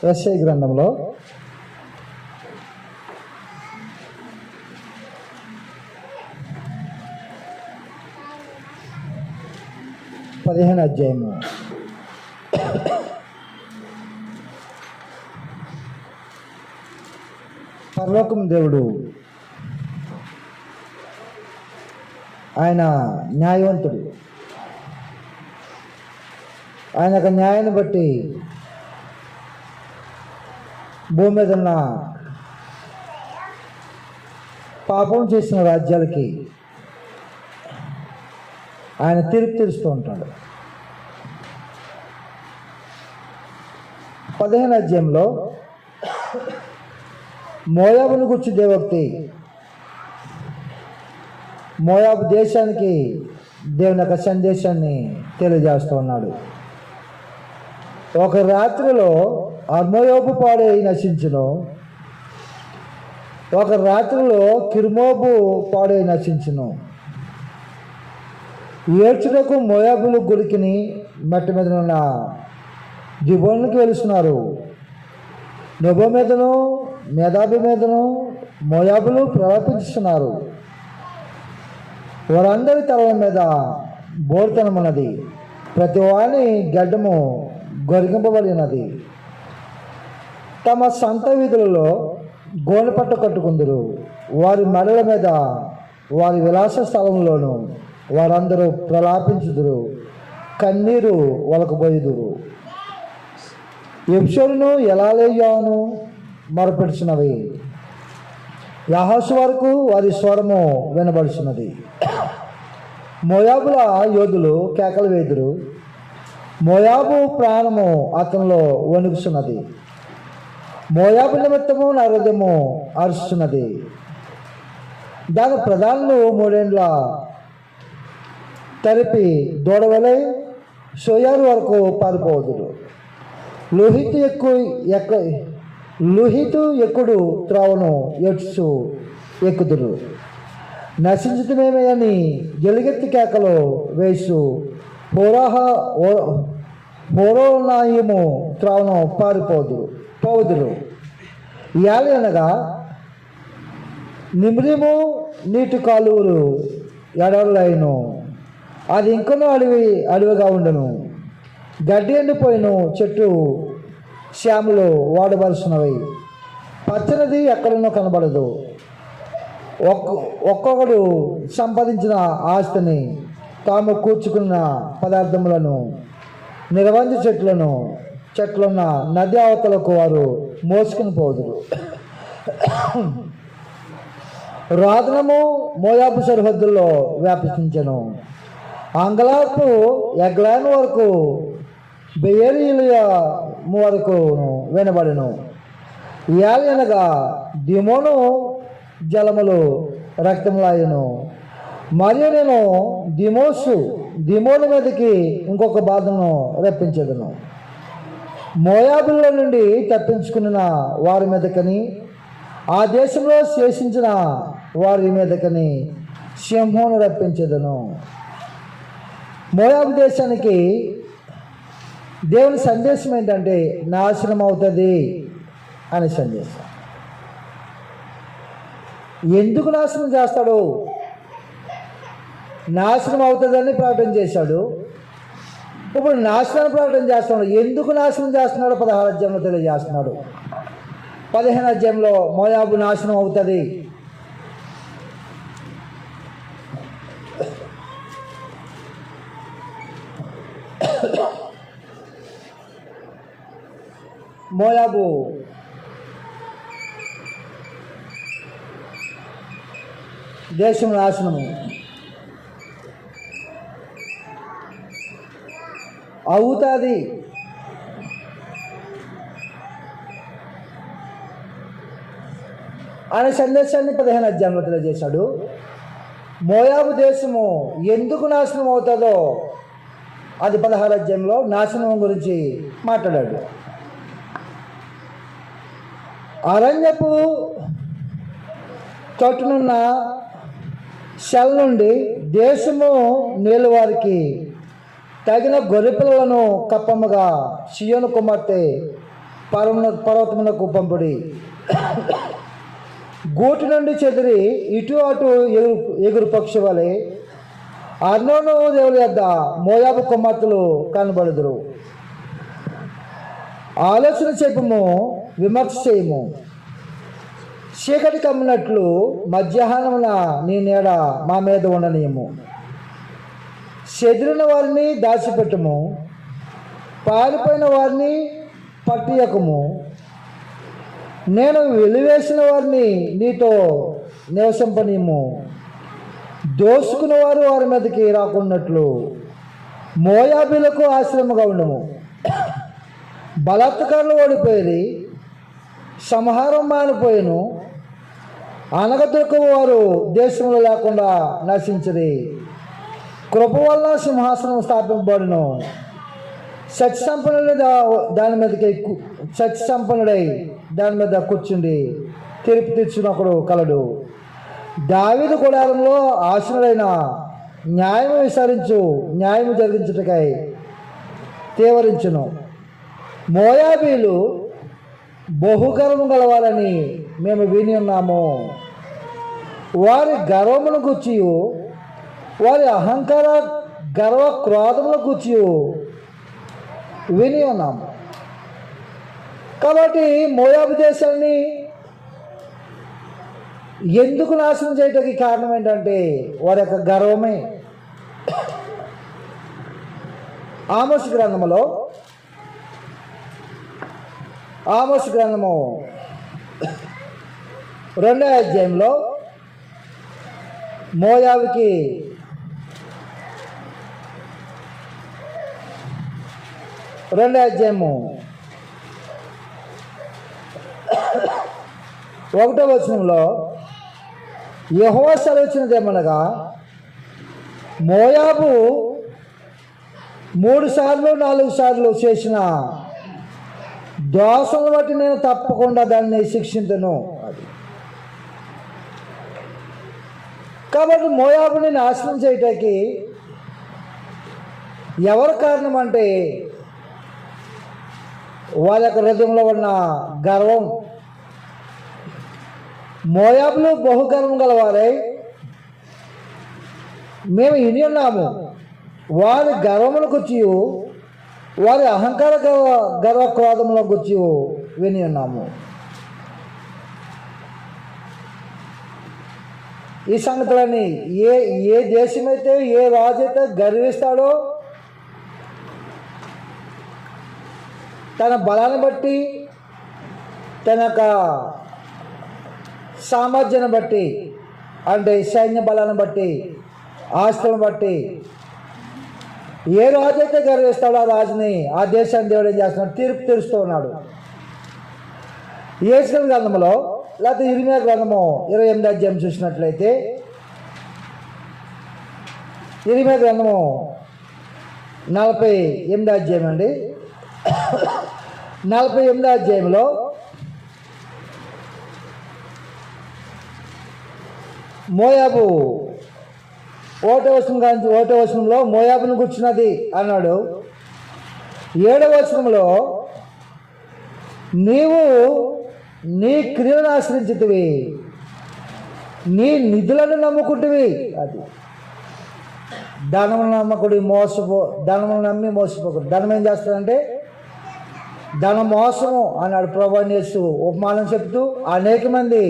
యెషయా గ్రంథంలో 15వ అధ్యాయము. పరలోకం దేవుడు ఆయన న్యాయవంతుడు. ఆయన యొక్క న్యాయాన్ని బట్టి భూమి మీద ఉన్న పాపం చేసిన రాజ్యాలకి ఆయన తీర్పు తీరుస్తూ ఉంటాడు. 15వ అధ్యాయంలో మోయాబును గురించి దేవోక్తి, మోయాబు దేశానికి దేవుని యొక్క సందేశాన్ని తెలియజేస్తూ ఉన్నాడు. ఒక రాత్రిలో అర్మోయోబు పాడై నశించును, ఒక రాత్రిలో కిర్మోబు పాడై నశించును. ఏడ్చుటకు మోయాబులు గుడికిని మట్టి మీద ఉన్న దిబోనుకి వెలుస్తున్నారు. నెబో మీదను మేధాబి మీదను మోయాబులు ప్రలాపించుతున్నారు. వారందరి తలల మీద బోర్తనమున్నది, ప్రతి వాని గడ్డము గొరిగింపబడినది. తమ సంత వీధులలో గోనెపట్ట కట్టుకుందరు. వారి మెడల మీద వారి విలాస స్థలంలోనూ వారందరూ ప్రలాపించుదురు, కన్నీరు వలకబోయుదురు. ఎప్సోరును ఎలాలేయాను మొరపెడుచున్నవి, యెహోషు వరకు వారి స్వరము వినబడుచున్నది. మోయాబుల యోధులు కేకలు వేదురు, మోయాబు ప్రాణము అతనిలో వణుకుచున్నది. మోయాబు నిమిత్తము నా హృదయము అరుస్తున్నది. దాని ప్రధానులు 3 ఏండ్ల తరిపి దూడవలే సోయారు వరకు పారిపోదురు. లుహితు ఎక్కుడు త్రోవను ఏడ్చు ఎక్కుదురు. నశించుతమేమే అని ఎలుగెత్తి కేకలు వేసు హోరోనాయము త్రోవను పోదురు. ఏలనగా నిమ్రిము నీటి కాలువలు ఎడలైను, అది ఇంకనూ అడవిగా ఉండను. గడ్డి ఎండిపోయిన చెట్టు శ్యాములు వాడవలసినవి, పచ్చనిది ఎక్కడనో కనబడదు. ఒక్కొక్కడు సంపాదించిన ఆస్తిని, తాము కూర్చుకున్న పదార్థములను, నిరవంజ చెట్లున్న నది అవతలకు వారు మోసుకుని పోదురు. రోదనము మోయాబు సరిహద్దుల్లో వ్యాపించెను. అంగలార్పు ఎగ్లాన్ వరకు బెయేలీయము వరకు వినబడెను. ఏలనగా దిమోను జలములు రక్తములాయను. మరియు నేను దిమోను మీదకి ఇంకొక బాధను రప్పించదును. మోయాబుల్లో నుండి తప్పించుకున్న వారి మీదకని, ఆ దేశంలో శేషించిన వారి మీదకని సింహమును రప్పించదును. మోయాబు దేశానికి దేవుని సందేశం ఏంటంటే నాశనం అవుతుంది అనే సందేశం. ఎందుకు నాశనం చేస్తాడు? నాశనం అవుతుందని ప్రకటన చేశాడు. ఇప్పుడు నాశనాన్ని ప్రకటన చేస్తున్నాడు. ఎందుకు నాశనం చేస్తున్నాడు? 16వ అధ్యాయంలో తెలియజేస్తున్నాడు. 15వ అధ్యాయంలో మోయాబు నాశనం అవుతుంది. మోయాబు దేశం నాశనము అవుతుంది. అనే సందేశాన్ని 15వ అధ్యాయంలో తెలియజేశాడు. మోయాబు దేశము ఎందుకు నాశనం అవుతుందో అది 16వ అధ్యాయంలో నాశనం గురించి మాట్లాడాడు. అరణ్యపు చోటునున్న షెల్ నుండి దేశము నీళ్ళవారికి తగిన గొర్రెపిల్లలను కప్పముగా సియోను కుమార్తె పర్వతమునకు పంపుడి. గూటి నుండి చెదిరి ఇటు అటు ఎగురు పక్షి వలె అర్నోను దేవుని యొద్ద మోయాబు కుమార్తెలు కనబడుదురు. ఆలోచన చెప్పుము, విమర్శ చేయము. చీకటి కమ్మినట్లు మధ్యాహ్నమున నీ నీడ మా మీద ఉండనీయము. చెదిరిన వారిని దాచిపెట్టుము, పారిపోయిన వారిని పట్టియకుము. నేను వెలివేసిన వారిని నీతో నివసింపనీయము. దోసుకున్న వారు వారి మీదకి రాకున్నట్లు మోయాబీలకు ఆశ్రమగా ఉండము. బలాత్కారులు ఓడిపోయి సంహారం మానిపోయిను. అనగదొరకవు వారు దేశంలో లేకుండా నశించది. కృప వల్ల సింహాసనం స్థాపింపబడును. సత్యసంపన్నుడై దాని మీద కూర్చుండి తీర్పు తీర్చునప్పుడు కలడు. దావీదు గుడారంలో ఆసనుడైన న్యాయం విచారించు, న్యాయం జరిగించుటకై తేవరించును. మోయాబీలు బహుగర్వం గలవాలని మేము విని ఉన్నాము. వారి గర్వమును గుర్చి, వారి అహంకార గర్వ క్రోధముల గుర్చి విని ఉన్నాము. కాబట్టి మోయాబు దేశాన్ని ఎందుకు నాశనం చేయడానికి కారణం ఏంటంటే వారి యొక్క గర్వమే. ఆమోసు గ్రంథము 2వ అధ్యాయంలో మోయాబుకి రెండో అధ్యాయము 1వ వచనంలో యెహోవా సెలవిచ్చినదేమనగా, మోయాబు 3 సార్లు 4 సార్లు చేసిన దోషలను బట్టి నేను తప్పకుండా దాన్ని శిక్షించను. కాబట్టి మోయాబుని నాశనం చేయటానికి ఎవరు కారణం అంటే వాళ్ళ యొక్క హృదయంలో ఉన్న గర్వం. మోయాబులు బహుగర్వం గలవారై మేము విని ఉన్నాము. వారి గర్వమును గుర్చి, వారి అహంకార గర్వ క్రోధముల గుర్చి విని ఉన్నాము. ఈ సంగతులని ఏ దేశమైతే, ఏ రాజు అయితే గర్విస్తాడో, తన బలాన్ని బట్టి, తన యొక్క సామర్థ్యాన్ని బట్టి, అంటే సైన్య బలాన్ని బట్టి, ఆస్తులను బట్టి ఏ రాజు అయితే గర్విస్తాడో ఆ రాజుని, ఆ దేశాన్ని దేవుడు ఏం చేస్తున్నాడు? తీర్పు తీరుస్తూ ఉన్నాడు. యేసుల గ్రంథంలో లేకపోతే ఇర్మియా గ్రంథము 28వ అధ్యాయం చూసినట్లయితే, ఇర్మియా గ్రంథము 48వ అధ్యాయం అండి. 48వ అధ్యాయంలో మోయాబు 1వ వచనంలో మోయాబును కూర్చున్నది అన్నాడు. 7వ వచనంలో నీవు నీ క్రియలను ఆశ్రయించితివి, నీ నిధులను నమ్ముకుంటువి. అది ధనము నమ్మకుడి ధనము నమ్మి మోసపోకుడు. ధనం ఏం చేస్తాడంటే ధన మోసము అన్నాడు ప్రభువైన యేసు ఉపమానం చెప్తూ. అనేక మంది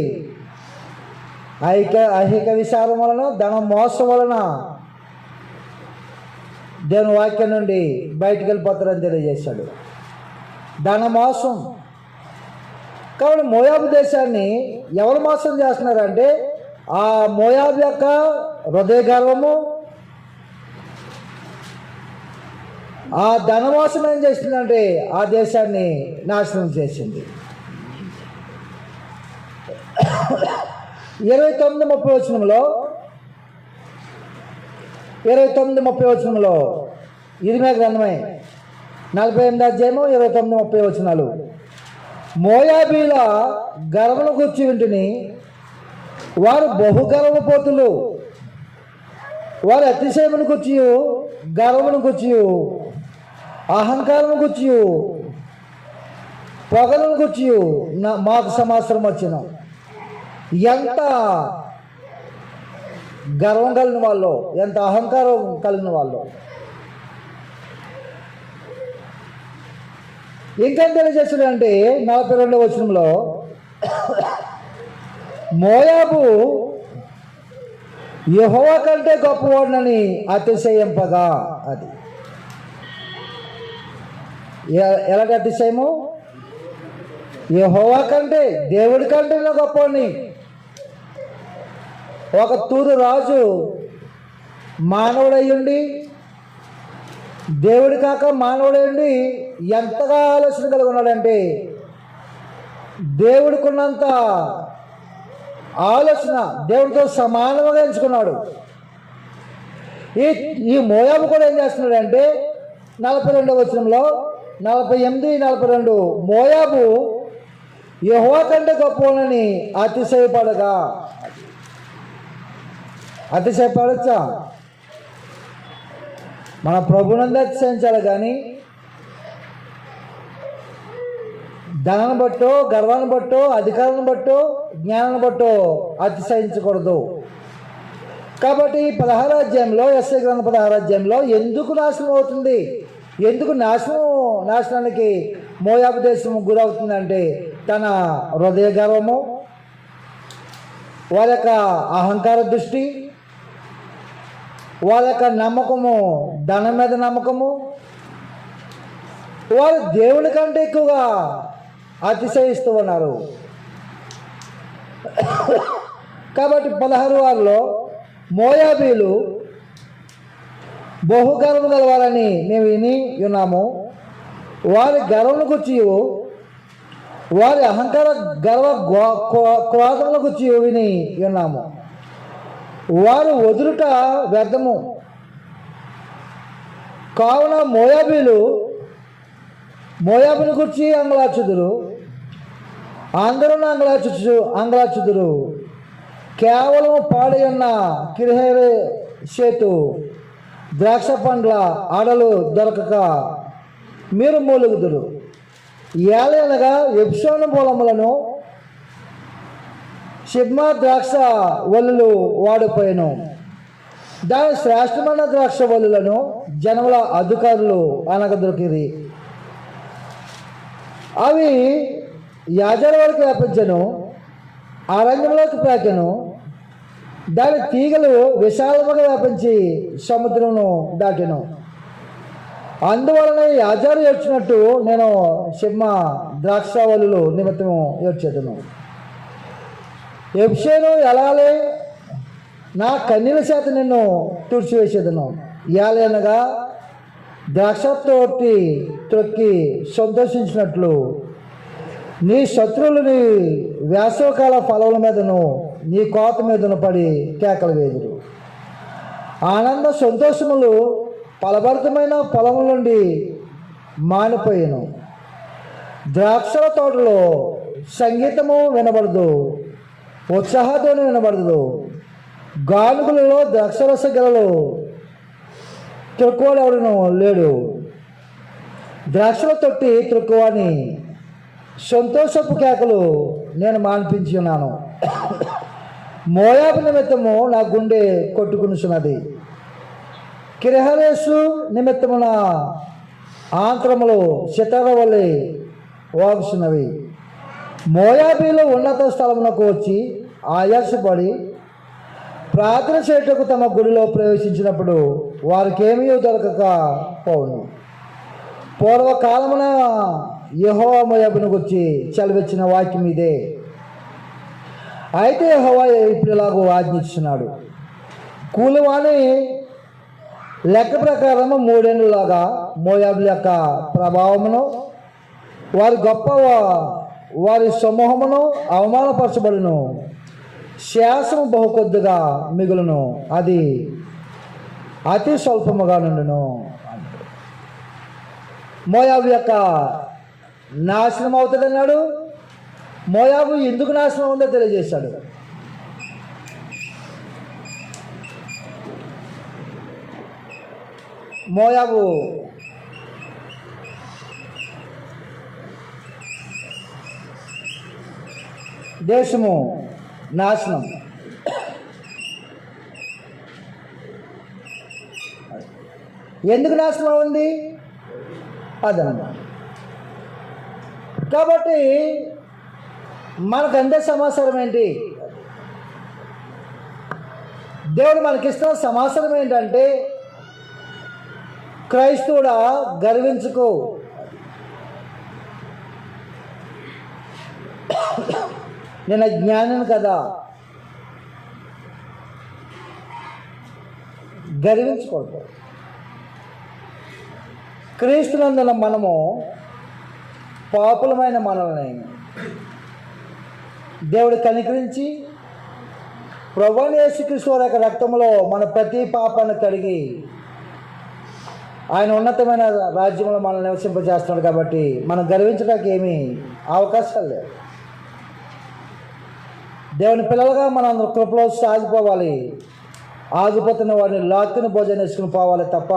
ఐహిక విచారం వలన, ధన మోసం వలన దేవుని వాక్యం నుండి బయటికి వెళ్ళిపోతారని తెలియజేశాడు. ధన మోసం. కాబట్టి మోయాబు దేశాన్ని ఎవరు మోసం చేస్తున్నారంటే ఆ మోయాబు యొక్క హృదయ గర్వము, ఆ ధన మోసం ఏం చేస్తుందంటే ఆ దేశాన్ని నాశనం చేసింది. 29-30 వచనంలో ఇర్మియా గ్రంథమే 48వ అధ్యాయము 29-30 వచనాలు. మోయాబీల గర్వను గుర్చి వింటిని, వారు బహుగర్వపోతులు. వారి అతిశయమును గుర్చి, గర్వమును గుర్చి, అహంకారము గుర్చి పొగలను గుర్చి మాకు సమాచారం వచ్చిన ఎంత గర్వం కలిగిన వాళ్ళు, ఎంత అహంకారం కలిగిన వాళ్ళు. ఇంకేం తెలియజేస్తుంది అంటే 42వ వచనంలో మోయాబు యెహోవా కంటే గొప్పవాడినని అతిశయింపగా, అది ఎలాంటి అతిశయము? యెహోవా కంటే, దేవుడి కంటే గొప్పవాడిని. ఒక తూరు రాజు మానవుడయ్యుండి, దేవుడి కాక మానవుడయ్యుండి ఎంతగా ఆలోచన కలిగి ఉన్నాడంటే, దేవుడికున్నంత ఆలోచన దేవుడితో సమానంగా ఎంచుకున్నాడు. ఈ మోయాబు కూడా ఏం చేస్తున్నాడంటే 42వ వచనంలో 48, 42 మోయాబు యెహోవా కంటే గొప్పవాడని అతిశయపడగా. అతిశయపడచ్చా? మన ప్రభునందు అతిశయించాలి కానీ ధనాన్ని బట్టో, గర్వాన్ని బట్టో, అధికారాన్ని బట్టో, జ్ఞానాన్ని బట్టో అతిశయించకూడదు. కాబట్టి 16వ అధ్యాయంలో, యెషయా గ్రంథం 16వ అధ్యాయంలో ఎందుకు నాశనం అవుతుంది, ఎందుకు నాశనానికి మోయాబు దేశం గురవుతుందంటే తన హృదయ గర్వము, వాళ్ళ యొక్క అహంకార దృష్టి, వాళ్ళ యొక్క నమ్మకము, ధనం మీద నమ్మకము, వాళ్ళు దేవుని కంటే ఎక్కువగా అతిశయిస్తూ ఉన్నారు. కాబట్టి 16 మోయాబీలు బహుగర్వం గలవారని మేము విని ఉన్నాము. వారి గర్వను గుర్చి, వారి అహంకార గర్వ క్రోధముల గుర్చి విని ఉన్నాము. వారు వదులుట వ్యర్థము. కావున మోయాబుని గురించి అంగలార్చుదురు, అందరూ అంగలార్చుదురు. కేవలం పాడైన కిర్హేరెషెతు ద్రాక్ష పండ్ల ఆడలు దొరకక మీరు మూలుగుదురు. ఏలనగా ఎప్సోను పొలములను షిబ్మా ద్రాక్ష వల్లులు వాడిపోయాను. దాని శ్రేష్టమైన ద్రాక్ష వల్లులను జనముల అధికారులు అనగదొరికిరి. అవి యాజాల వరకు వ్యాపించను, అరణ్యంలోకి ప్రాకెను. దాని తీగలు విశాలముగా వ్యాపించి సముద్రమును దాటెను. అందువలన యాజారు ఏడ్చినట్టు నేను షిబ్మా ద్రాక్షావళులు నిమిత్తము ఏడ్చేదను. ఎప్షేను ఎలాలే నా కన్నీల చేత నిన్ను తుడిచివేసేదను. ఏలనగా ద్రాక్ష తోటి త్రొక్కి సంతోషించినట్లు నీ శత్రువులు నీ వేసవకాల ఫలముల మీదను నీ కోత మీదను పడి కేకలు వేదురు. ఆనంద సంతోషములు ఫలభరితమైన పొలముల నుండి మానిపోయాను. ద్రాక్షల తోటలో సంగీతము వినబడదు, ఉత్సాహధ్వని వినబడదు. గానుగులలో ద్రాక్షరస గెలలు త్రొక్కువాడెవడను లేడు. ద్రాక్షల తొట్టి త్రొక్కువాని సంతోషపు కేకలు నేను మాన్పించి ఉన్నాను. మోయాబు నిమిత్తము నా గుండె కొట్టుకునిచున్నది. కిర్హరేషు నిమిత్తమున ఆంత్రములు సితార వలె వాగుచున్నవి. మోయాబీలు ఉన్నత స్థలమునకు వచ్చి ఆయాసపడి ప్రార్థన చేయుటకు తమ గుడిలో ప్రవేశించినప్పుడు వారికేమీ దొరకక పోవును. పూర్వకాలమున యెహోవా మోయాబును గురించి చలివెచ్చిన వాక్యం ఇదే. అయితే యెహోవా ఇప్పుడు ఇలాగూ ఆజ్ఞిస్తున్నాడు, కూలివాని లెక్క ప్రకారము 3 ఏళ్ళలాగా మోయాబుల యొక్క ప్రభావమును, వారి సమూహమును అవమానపరచబడును. శాసము బహు కొద్దిగా మిగులును, అది అతి స్వల్పముగా నుండును. మోయాబు యొక్క నాశనం అవుతుందన్నాడు. మోయాబు ఎందుకు నాశనం ఉందో తెలియజేశాడు. మోయాబు దేశము నాశనం. ఎందుకు నాశనం ఉంది అదనమాట. కాబట్టి మనకు అందే సమాచారం ఏంటి? దేవుడు మనకిస్తున్న సమాచారం ఏంటంటే, క్రైస్తవుడా గర్వించుకో, నేను జ్ఞానం కదా, గర్వించకూడదు. క్రీస్తునందున మనము పాపులమైన మనల్ని దేవుడు కనికరించి ప్రభువైన యేసుక్రీస్తు వారి యొక్క రక్తంలో మన ప్రతి పాపాన్ని కడిగి ఆయన ఉన్నతమైన రాజ్యంలో మనల్ని నివసింపజేస్తున్నాడు. కాబట్టి మనం గర్వించడానికి ఏమీ అవకాశాలు లేవు. దేవుని పిల్లలుగా మనం కృపలో సాగిపోవాలి. ఆగిపోతున్న వాడిని లాక్కుని భోజనం వేసుకుని పోవాలి తప్ప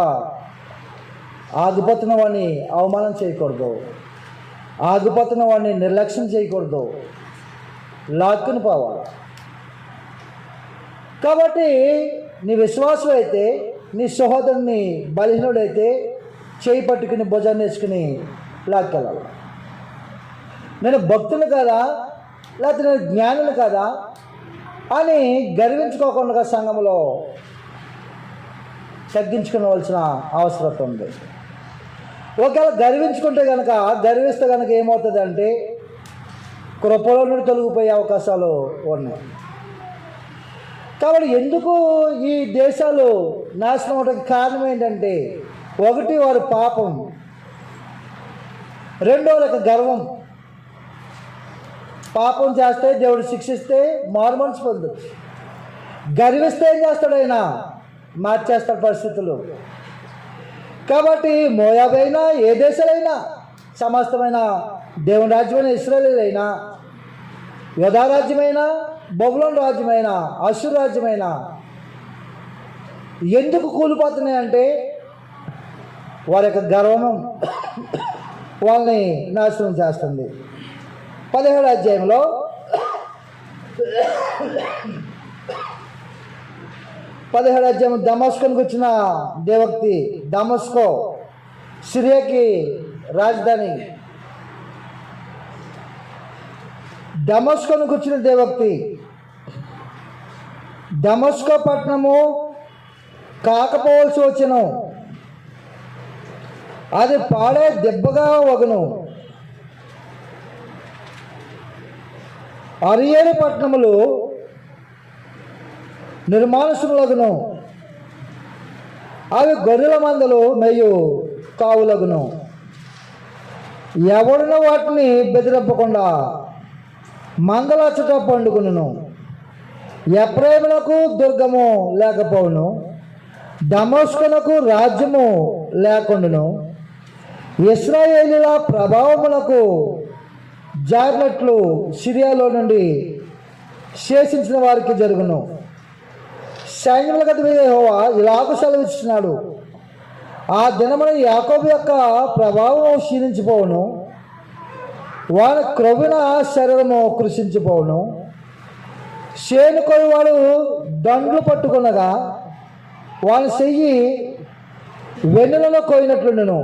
ఆగిపోతున్న వాడిని అవమానం చేయకూడదు. ఆగిపోతున్న వాడిని నిర్లక్ష్యం చేయకూడదు. లాక్కుని పోవాలి. కాబట్టి నీ విశ్వాసం అయితే, నీ సహోదరుని బలహీనుడైతే చేయి పట్టుకుని భుజాన్ని వేసుకుని లాక్కెళ్ళాలి. నేను భక్తుని కదా, లేకపోతే నేను జ్ఞానుని కదా అని గర్వించుకోకుండా సంఘంలో తగ్గించుకోవాల్సిన అవసరం ఉంది. ఒకవేళ గర్వించుకుంటే కనుక, గర్విస్తే కనుక ఏమవుతుంది అంటే కృపలో నుండి తొలగిపోయే అవకాశాలు ఉన్నాయి. కాబట్టి ఎందుకు ఈ దేశాలు నాశనం అవడానికి కారణం ఏంటంటే, ఒకటి వారి పాపం, రెండో వాళ్ళకి గర్వం. పాపం చేస్తే దేవుడు శిక్షిస్తే మారుమనసు పొందొచ్చు. గర్విస్తే ఏం చేస్తాడు? ఆయన మార్చేస్తాడు పరిస్థితులు. కాబట్టి మోయాబైనా, ఏ దేశాలైనా, సమస్తమైన దేవుని రాజ్యమైన ఇశ్రాయేలీయులైనా, యోధా రాజ్యమైనా, బబులోను రాజ్యమైన, అష్షూరు రాజ్యమైన ఎందుకు కూలిపోతున్నాయంటే వారి యొక్క గర్వం వాళ్ళని నాశనం చేస్తుంది. 17వ అధ్యాయంలో 17వ అధ్యాయం దమస్కోనికి వచ్చిన దేవక్తి. దమస్కో సిరియాకి రాజధాని. దమస్కోనికి వచ్చిన దేవక్తి. దమస్కో పట్టణము కాకపోవలసి వచ్చును, అది పాడే దెబ్బగా వగును. అరియలు పట్టణములు నిర్మానుషములగును, అవి గొర్రెల మందలు మేయు కావులగును. ఎవడును వాటిని బెదిరింపకుండా మందలచ్చట పండుకును. ఎఫ్రాయిమునకు దుర్గము లేకపోవును, దమస్కునకు రాజ్యము లేకుండును. ఇశ్రాయేలీల ప్రభావమునకు జారినట్లు సిరియాలో నుండి శేషించిన వారికి జరుగును. సైన్యముల అధిపతి యెహోవా ఇలాగ సెలవిస్తున్నాడు, ఆ దినమున యాకోబు యొక్క ప్రభావం క్షీణించిపోవును, వారి క్రొవ్విన శరీరము కృషించిపోవును. చేను కొయ్యవాడు దండ్లు పట్టుకునగా వాళ్ళ చెయ్యి వెన్నులలో కోయినట్లుండును.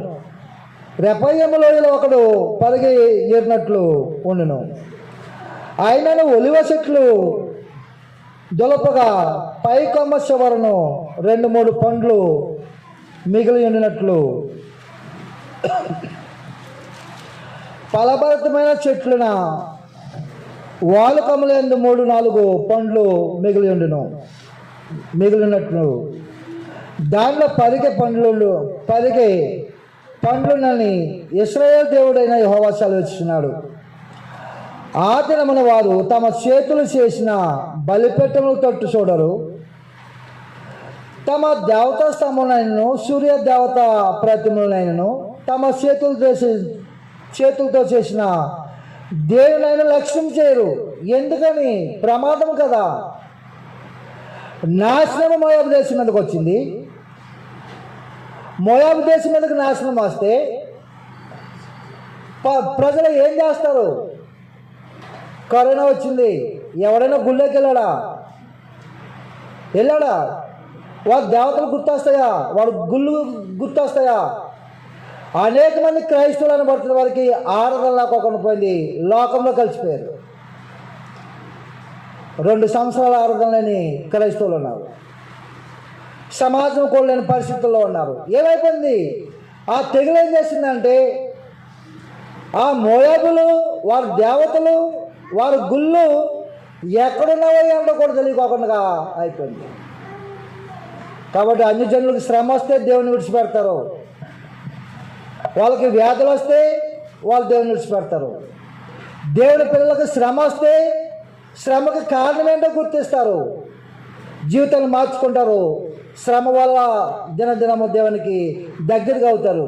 రెపయ్యము లోయలో ఒకడు పరిగి ఏరినట్లు ఉండును. ఆయనను ఒలివ చెట్లు దులపగా పై కొమ్మ చివరను 2-3 పండ్లు మిగిలి ఉండినట్లు ఫలభరితమైన చెట్లున వాలుకములందు 3-4 పండ్లు మిగిలినట్లు దానిలో పరిగే పండ్లునని ఇశ్రాయేలు దేవుడైన యెహోవా సెలవిస్తున్నాడు. ఆ దినమున వారు తమ చేతులు చేసిన బలిపెట్టెములు తట్టు చూడరు, తమ దేవతా స్తంభములైనను సూర్య దేవత ప్రతిమలైనను తమ చేతులతో చేసిన దేవునైనా లక్ష్యం చేయరు. ఎందుకని? ప్రమాదం కదా. నాశనం మోయాబు దేశం మీదకి వచ్చింది. మోయాబు దేశం మీదకి నాశనం వస్తే ప్రజలు ఏం చేస్తారు? కరోనా వచ్చింది, ఎవడైనా గుళ్ళోకి వెళ్ళాడా? వాడు దేవతలు గుర్తొస్తాయా? వాడు గుళ్ళు గుర్తొస్తాయా? అనేక మంది క్రైస్తవులు అనబడుతున్న వారికి ఆరాధన లేకుండా పోయింది, లోకంలో కలిసిపోయారు. 2 సంవత్సరాల ఆరాధన లేని క్రైస్తవులు ఉన్నారు, సమాజం కూడలేని పరిస్థితుల్లో ఉన్నారు. ఏమైపోయింది? ఆ తెగులు ఏం చేసిందంటే ఆ మోయాబులు, వారి దేవతలు, వారి గుళ్ళు ఎక్కడున్నావో ఏంటో కూడా తెలియకోకుండా అయిపోయింది. కాబట్టి అన్ని జనులకు శ్రమ వస్తే దేవుని విడిచిపెడతారు, వాళ్ళకి వ్యాధులు వస్తే వాళ్ళు దేవుని విడిచిపెడతారు. దేవుని పిల్లలకు శ్రమ వస్తే శ్రమకి కారణం ఏంటో గుర్తిస్తారు, జీవితాన్ని మార్చుకుంటారు. శ్రమ వల్ల దినదినము దేవునికి దగ్గరగా అవుతారు.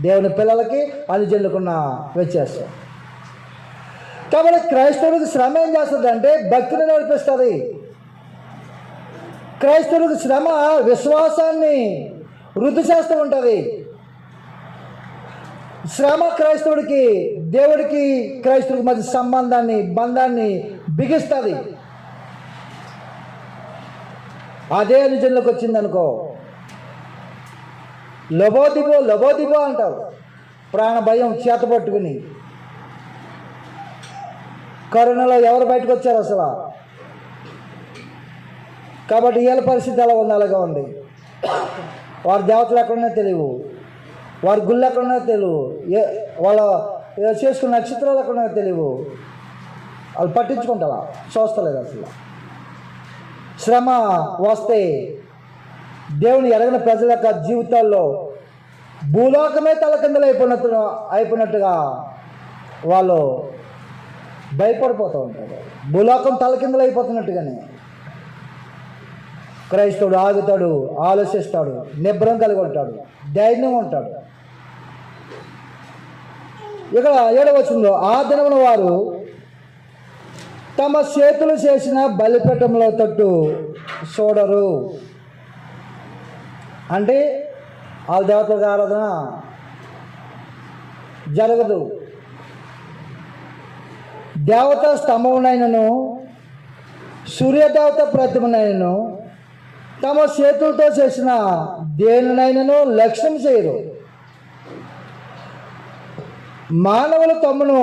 దేవుని పిల్లలకి అన్ని జనులకున్న వ్యత్యాసం. కాబట్టి క్రైస్తవులకు శ్రమ ఏం చేస్తుంది అంటే భక్తిని నడిపిస్తుంది. క్రైస్తవులకు శ్రమ విశ్వాసాన్ని వృద్ధి చేస్తూ ఉంటుంది. శ్రమ క్రైస్తవుడికి, దేవుడికి, క్రైస్తవుడికి మధ్య సంబంధాన్ని, బంధాన్ని బిగిస్తుంది. అదే నిజంలోకి వచ్చిందనుకో, లబోదిబో అంటారు. ప్రాణ భయం చేత పట్టుకుని కరోనాలో ఎవరు బయటకు వచ్చారు అసలు? కాబట్టి వీళ్ళ పరిస్థితి ఎలా ఉంది? అలాగా ఉంది. వారి దేవతలు ఎక్కడున్నా తెలియవు, వారి గుళ్ళు ఎక్కడున్నా తెలియవు, వాళ్ళ చేసుకున్న నక్షత్రాలు ఎక్కడున్నా తెలియవు. వాళ్ళు పట్టించుకుంటారా? చూస్తలేదు అసలు. శ్రమ వస్తే దేవుని ఎరగిన ప్రజల యొక్క జీవితాల్లో భూలోకమే తలకిందలు అయిపోయినట్టుగా వాళ్ళు భయపడిపోతూ ఉంటారు. భూలోకం తలకిందలు అయిపోతున్నట్టుగానే క్రైస్తవుడు ఆగుతాడు, ఆలోచిస్తాడు, నిబ్రం కలిగి ఉంటాడు, ధైర్యం ఉంటాడు. ఇక్కడ 7వ వచనంలో, ఆ దినమున వారు తమ చేతులు చేసిన బలిపీఠంలో తట్టు చూడరు. అంటే వాళ్ళ దేవతలకు ఆరాధన జరగదు. దేవత స్తంభమునైనను సూర్యదేవత ప్రతిమనైనను తమ చేతులతో చేసిన దేనినైనను లక్ష్యం చేయరు. మానవులు తమను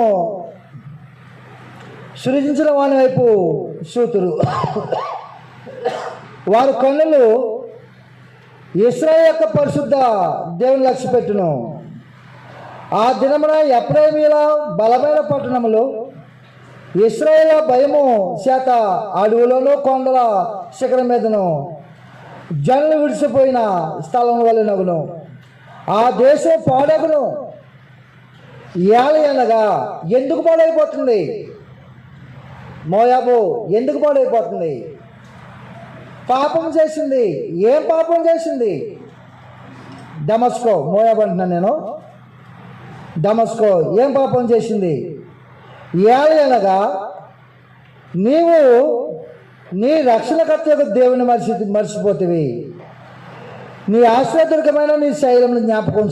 సృజించిన వాని వైపు చూతురు. వారి కన్నులు ఇశ్రాయేలు యొక్క పరిశుద్ధ దేవుని లక్ష్య పెట్టును. ఆ దినమున ఎఫ్రాయిమీల బలమైన పట్టణములు ఇశ్రాయేలు భయము చేత అడవులను కొండల శిఖరం మీదను జనులు విడిచిపోయిన స్థలం వలెనగును. ఆ దేశం పాడగును. ఏలయనగా ఎందుకు పాడైపోతుంది? మోయాబు ఎందుకు పాడైపోతుంది? పాపం చేసింది. ఏం పాపం చేసింది? దమస్కో, మోయాబు అంటున్నాను నేను. దమస్కో ఏం పాపం చేసింది? ఏలయనగా నీవు నీ రక్షణకర్త యొక్క దేవుని మర్చిపోతివి. నీ ఆశ్రయదుర్గమైన నీ శైలంను జ్ఞాపకం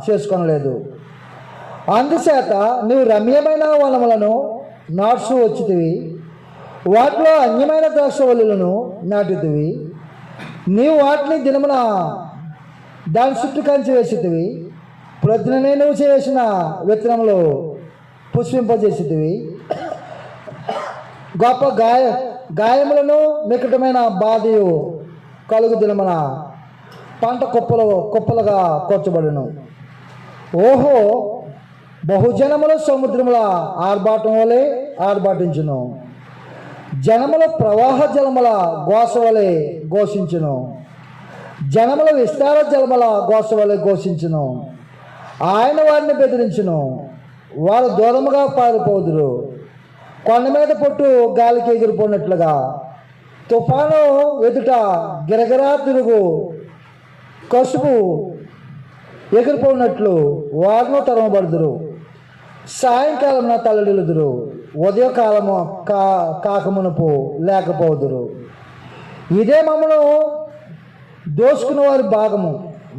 చేసుకోనలేదు. అందుచేత నీవు రమ్యమైన వనములను నాట్సు వచ్చితివి, వాటిలో అన్యమైన ద్రాక్షవల్లులను నాటుతివి. నీవు వాటిని దినమున దాని చుట్టూ కంచి వేసితివి. ప్రొద్దుననే నువ్వు చేసిన విత్తనములు పుష్పింపజేసితివి. గొప్ప గాయములను మికటమైన బాధయు కలుగు దినమున పంట కుప్పలుగా కూర్చబడును. ఓహో, బహుజనముల సముద్రముల ఆర్భాటం వలె ఆర్భాటించును. జనముల ప్రవాహ జలముల ఘోష వలె ఘోషించును. జనముల విస్తార జలముల ఘోష వలె ఘోషించును. ఆయన వారిని బెదిరించును. వారు దూరముగా పారిపోదురు. కొండ మీద పొట్టు గాలికి ఎగిరిపోయినట్లుగా, తుఫాను ఎదుట గిరగిరా తిరుగు కసుపు ఎగిరిపోయినట్లు వారును తరమబడుదురు. సాయంకాలం తల్లడిల్లుదురు. ఉదయకాలము కాకమునుపు లేకపోదురు. ఇదే మమ్మను దోసుకున్న వారి భాగము.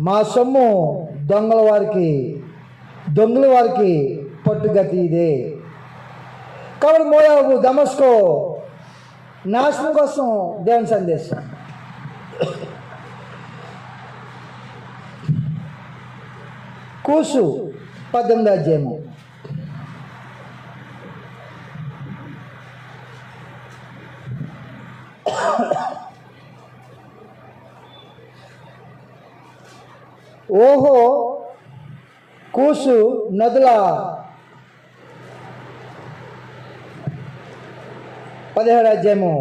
మా సొమ్ము దొంగల వారికి పట్టుగతి ఇదే. కాబట్టి మోయాబు దమస్కో నాశనం కోసం దేవుని సందేశం. కూసు 18వ అధ్యాయము. ఓహో కూసు నదుల 17వ అధ్యాయము.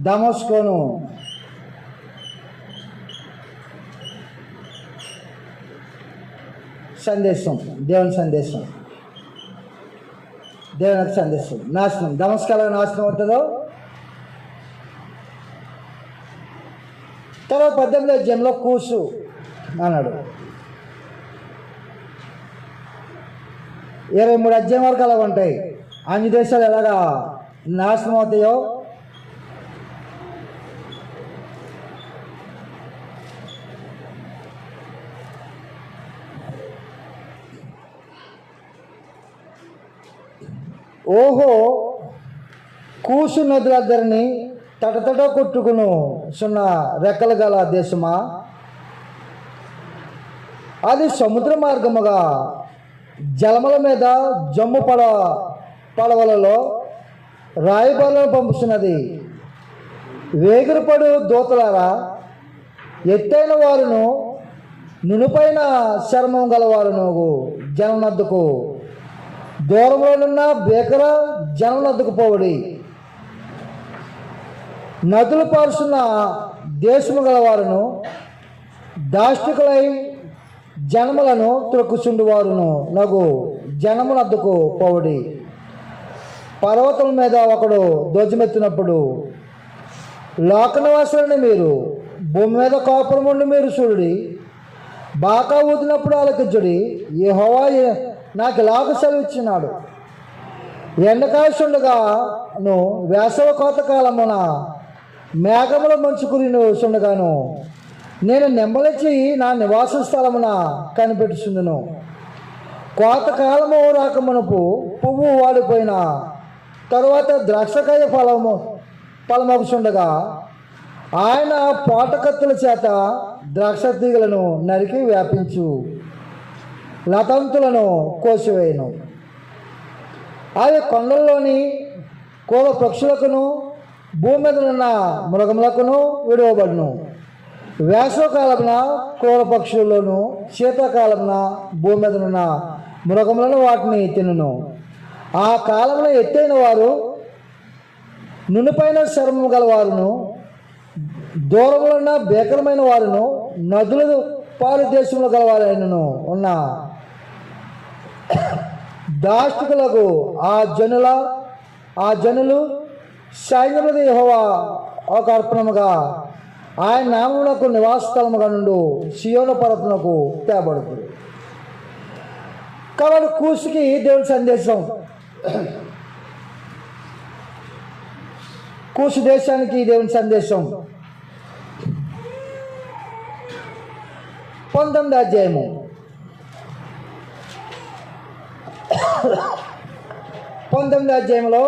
దమస్కోను సందేశం, దేవుని సందేశం, దేవుని సందేశం. నాశనం, దమస్కాల నాశనం అవుతుందో. తర్వాత 18వ అధ్యాయంలో కూసు అన్నాడు. 23 అధ్యాయం వరకు అలా ఉంటాయి. అన్ని దేశాలు ఎలాగా నాశనం అవుతాయో ఓహో కూసు నదులందరినీ తటతట కొట్టుకును సున్న రెక్కలు గల దేశమా, అది సముద్ర మార్గముగా జలముల మీద జమ్ము పడవలలో రాయబారులను పంపుతున్నది. వేగురుపడు దూతలారా, ఎత్తైన వారును నునుపైన చర్మం గలవారును జననద్దుకు, దూరంలోనున్న బేకర జననద్దుకు పోవడి. నదులు పారుస్తున్న దేశము గలవారును దాష్టికులై జనములను త్రొక్కుచుండు వారును నగు జనమునద్దుకు పోవడి. పర్వతం మీద ఒకడు ధ్వజమెత్తినప్పుడు లోకనివాసులని మీరు భూమి మీద కాపురముండి మీరు చూడుడి. బాకా ఊదినప్పుడు ఆలకించుడి. యెహోవా నాకు ఇలాగ సెలవిచ్చినాడు, ఎండకాయుండగాను వేసవి కోత కాలమున మేఘముల మంచు కురినుచుండగాను నేను నెమ్మలిచ్చి నా నివాస స్థలమున కనిపెట్టుచుందును. కోతకాలము రాకమునుపు పువ్వు వాడిపోయిన తరువాత ద్రాక్షకాయ ఫలమగుచుండగా ఆయన పోటకత్తుల చేత ద్రాక్ష తీగలను నరికి వ్యాపించు లతంతులను కోసివేయను. అవి కొండల్లోని కోవ పక్షులకును భూమి మీద ఉన్న మృగములకును విడవబడును. వేసవకాలమున క్రూర పక్షులను, శీతాకాలమున భూమి మీద ఉన్న మృగములను వాటిని తినును. ఆ కాలమున ఎత్తైన వారు నునుపైన చర్మము గలవారును, దూరంలో ఉన్న భీకరమైన వారును, నదులు పాలు దేశంలో గలవారైనను ఉన్న దాష్టికులకు ఆ జనులు సైన్యములకు యెహోవా ఒక అర్పణముగా ఆయన నామమునకు నివాస స్థలముగా నుండి సియోను పర్వతమునకు తేబడుతుంది. కాబట్టి కూసుకి దేవుని సందేశం, కూసు దేశానికి దేవుని సందేశం. 19వ అధ్యాయము. 19వ అధ్యాయంలో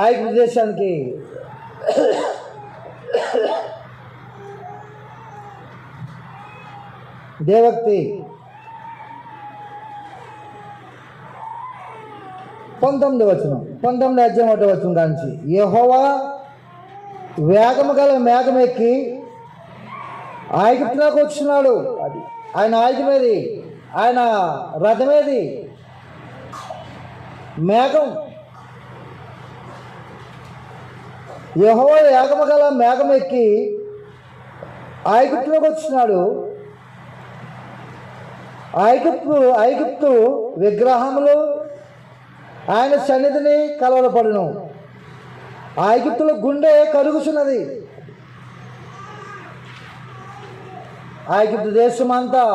ఐగుప్తు దేశానికి దేవక్తి 19వ వచనం, 19వ అధ్యాయం 1వ వచనం కాంచి, యెహోవా వేగము గల మేఘం ఎక్కి ఐగుప్తులోకి వచ్చినాడు. అది ఆయన ఆయుధమేది, ఆయన రథమేది? మేఘం. యెహోవా వేగము గల మేఘం ఎక్కి ఐగుప్తులోకి వచ్చినాడు. ఐగుప్తు విగ్రహములు ఆయన సన్నిధిని కలవరపడును. ఐగుప్తుల గుండె కరుగుచున్నది. ఐగుప్తు దేశం అంతా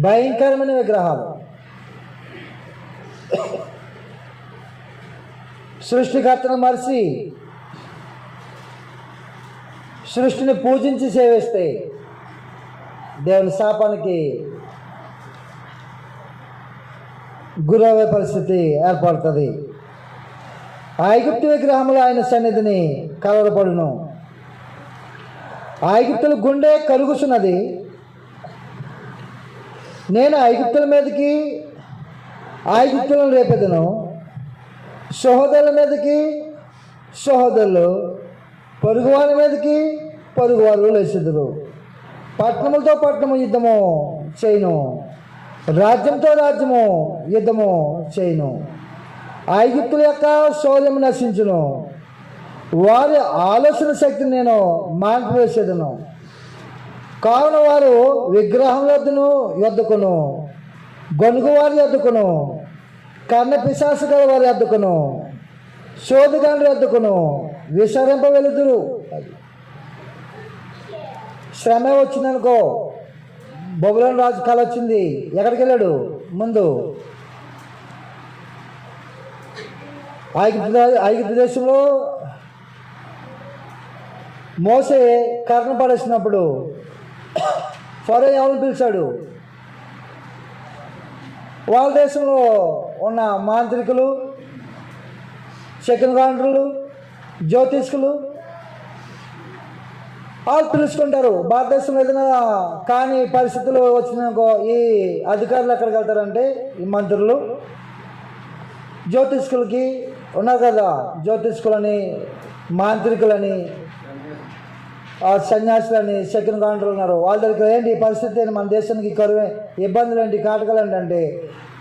భయంకరమైన విగ్రహాలు. సృష్టికర్తను మరిచి సృష్టిని పూజించి సేవిస్తే దేవుని శాపానికి గురవే పరిస్థితి ఏర్పడుతుంది. ఐగుప్తు విగ్రహములు ఆయన సన్నిధిని కలవరపడును. ఐగుప్తుల గుండె కలుగుతున్నది. నేను ఐగుప్తుల మీదకి ఐగుప్తులను రేపెదను, సహోదరుల మీదకి సహోదరులు, పొరుగువారి మీదకి పొరుగువారు లేచెదరు. పట్టణములతో పట్టణము యుద్ధము చేయను, రాజ్యంతో రాజ్యము యుద్ధము చేయను. ఐగుప్తుల యొక్క శౌర్యము నశించును, వారి ఆలోచన శక్తిని నేను మాన్పివేసేదను. కావున వారు విగ్రహం యొద్దకును, గొనుగు వారి యొద్దకును, కర్ణ పిశాసు గల వారి యొద్దకును, శోధగాండ్రి యొద్దకును విసరింప వెలుదురు. శ్రమ వచ్చిందనుకో, బబులోను రాజు కళ వచ్చింది, ఎక్కడికి వెళ్ళాడు? ముందు ఐగుప్తు దేశంలో మోసే కర్ణ పడేసినప్పుడు ఫరో ఎవరిని పిలిచాడు? వాళ్ళ దేశంలో ఉన్న మాంత్రికులు, శకునగాండ్రులు, జ్యోతిష్కులు వాళ్ళు పిలుచుకుంటారు. భారతదేశంలో ఏదైనా కానీ పరిస్థితులు వచ్చినాకో ఈ అధికారులు ఎక్కడికి వెళ్తారంటే ఈ మంత్రులు జ్యోతిష్కులకి ఉన్నారు కదా, జ్యోతిష్కులని, మాంత్రికులని, సన్యాసులని, శకునగాండ్రులు ఉన్నారు. వాళ్ళ దగ్గర ఏంటి పరిస్థితి, మన దేశానికి కరువే, ఇబ్బందులు ఏంటి, కాటకాలు ఏంటంటే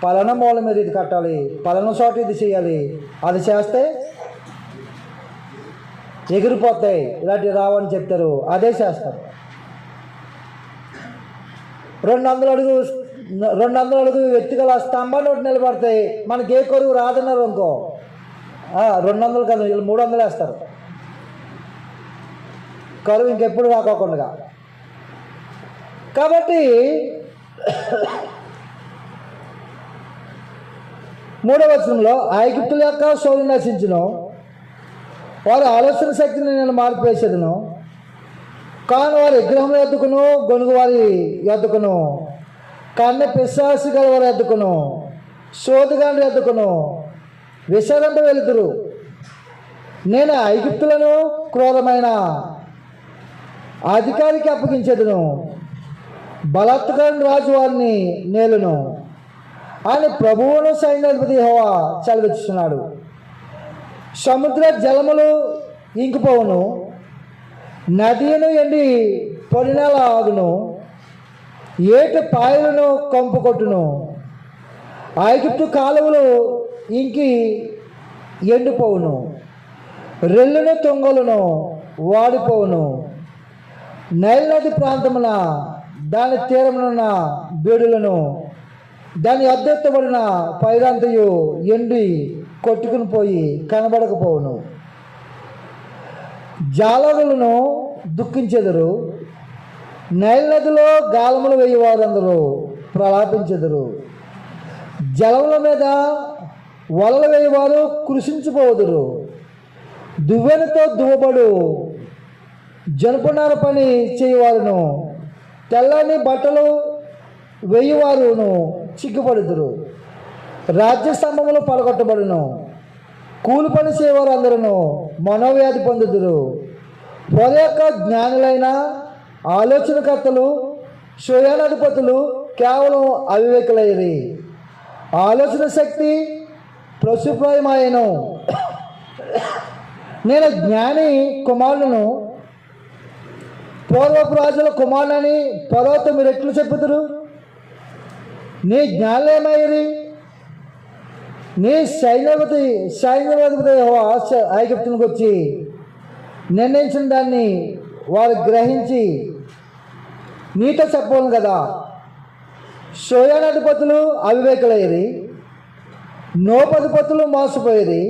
పలానా మూల మీద ఇది కట్టాలి, పలానా చోట ఇది చేయాలి, అది చేస్తే ఎగిరిపోతాయి, ఇలాంటివి రావని చెప్తారు, అదే చేస్తారు. 200 అడుగు వ్యక్తిగల స్తంభాన్ని ఒకటి నిలబడతాయి. మనకి ఏ కొరువు రాదన్నారు అనుకో, 200 కదా, వీళ్ళు 300 వేస్తారు. కరువు ఇంకెప్పుడు రాకోకుండా. కాబట్టి 3వ వచనంలో ఐగుప్తుల యొక్క శౌర్యం నశించును, వారి ఆలోచన శక్తిని నేను మార్పివేసేదను. కాను వారి విగ్రహం ఎద్దుకును, గొనుగు వారి ఎద్దుకును, కన్న పిశాసి గల వారి ఎద్దుకును, శోధగాండ్రి ఎద్దుకును విసరింప వెలుతురు. నేను ఐగుప్తులను క్రూరమైన అధికారికి అప్పగించేదను, బలాత్కారం రాజు వారిని నేలును అని ప్రభువును సైన్యాధిపతి యెహోవా సెలవిస్తున్నాడు. సముద్ర జలములు ఇంకిపోవును, నదిను ఎండి పొడినేల ఆగును, ఏటి పాయలను కంపు కొట్టును, ఐగుప్తు కాలువలు ఇంకి ఎండిపోవును, రెల్లును తొంగలను వాడిపోవును. నైల్ నది ప్రాంతమున దాని తీరమునున్న బీడులను, దాని అద్దెత్తబడిన పైరంతయు ఎండి కొట్టుకుని పోయి కనబడకపోవును. జాలరులను దుఃఖించెదరు, నైల్ నదిలో గాలములు వేయవారందరూ ప్రలాపించెదరు. జలముల మీద వలలు వేయవారు కృషించిపోదురు. దువ్వెనతో దువ్వబడు జనపనార పని చేయవారును, తెల్లని బట్టలు వేయువారును చిక్కుపడుదురు. రాజ్య స్తంభములు పడగొట్టబడును, కూలి పని చేయవారు అందరూ మనోవ్యాధి పొందుదురు. వారి యొక్క జ్ఞానులైన ఆలోచనకర్తలు, స్వయానాధిపతులు కేవలం అవివేకులైరి. ఆలోచన శక్తి ప్రశుప్రాయమాయను. నేను జ్ఞాని కుమారులను, పూర్వపు రాజుల కుమారులని పర్వత మీరు ఎట్లు చెప్పుదురు? నీ జ్ఞానులేమయ్యి? నీ సైన్యాధిపతి ఐగుప్తునికి వచ్చి నిర్ణయించిన దాన్ని వారు గ్రహించి నీతో చెప్పను కదా. సోయానాధిపతులు అవివేకులయ్యి, నోపధిపతులు మోసపోయేది.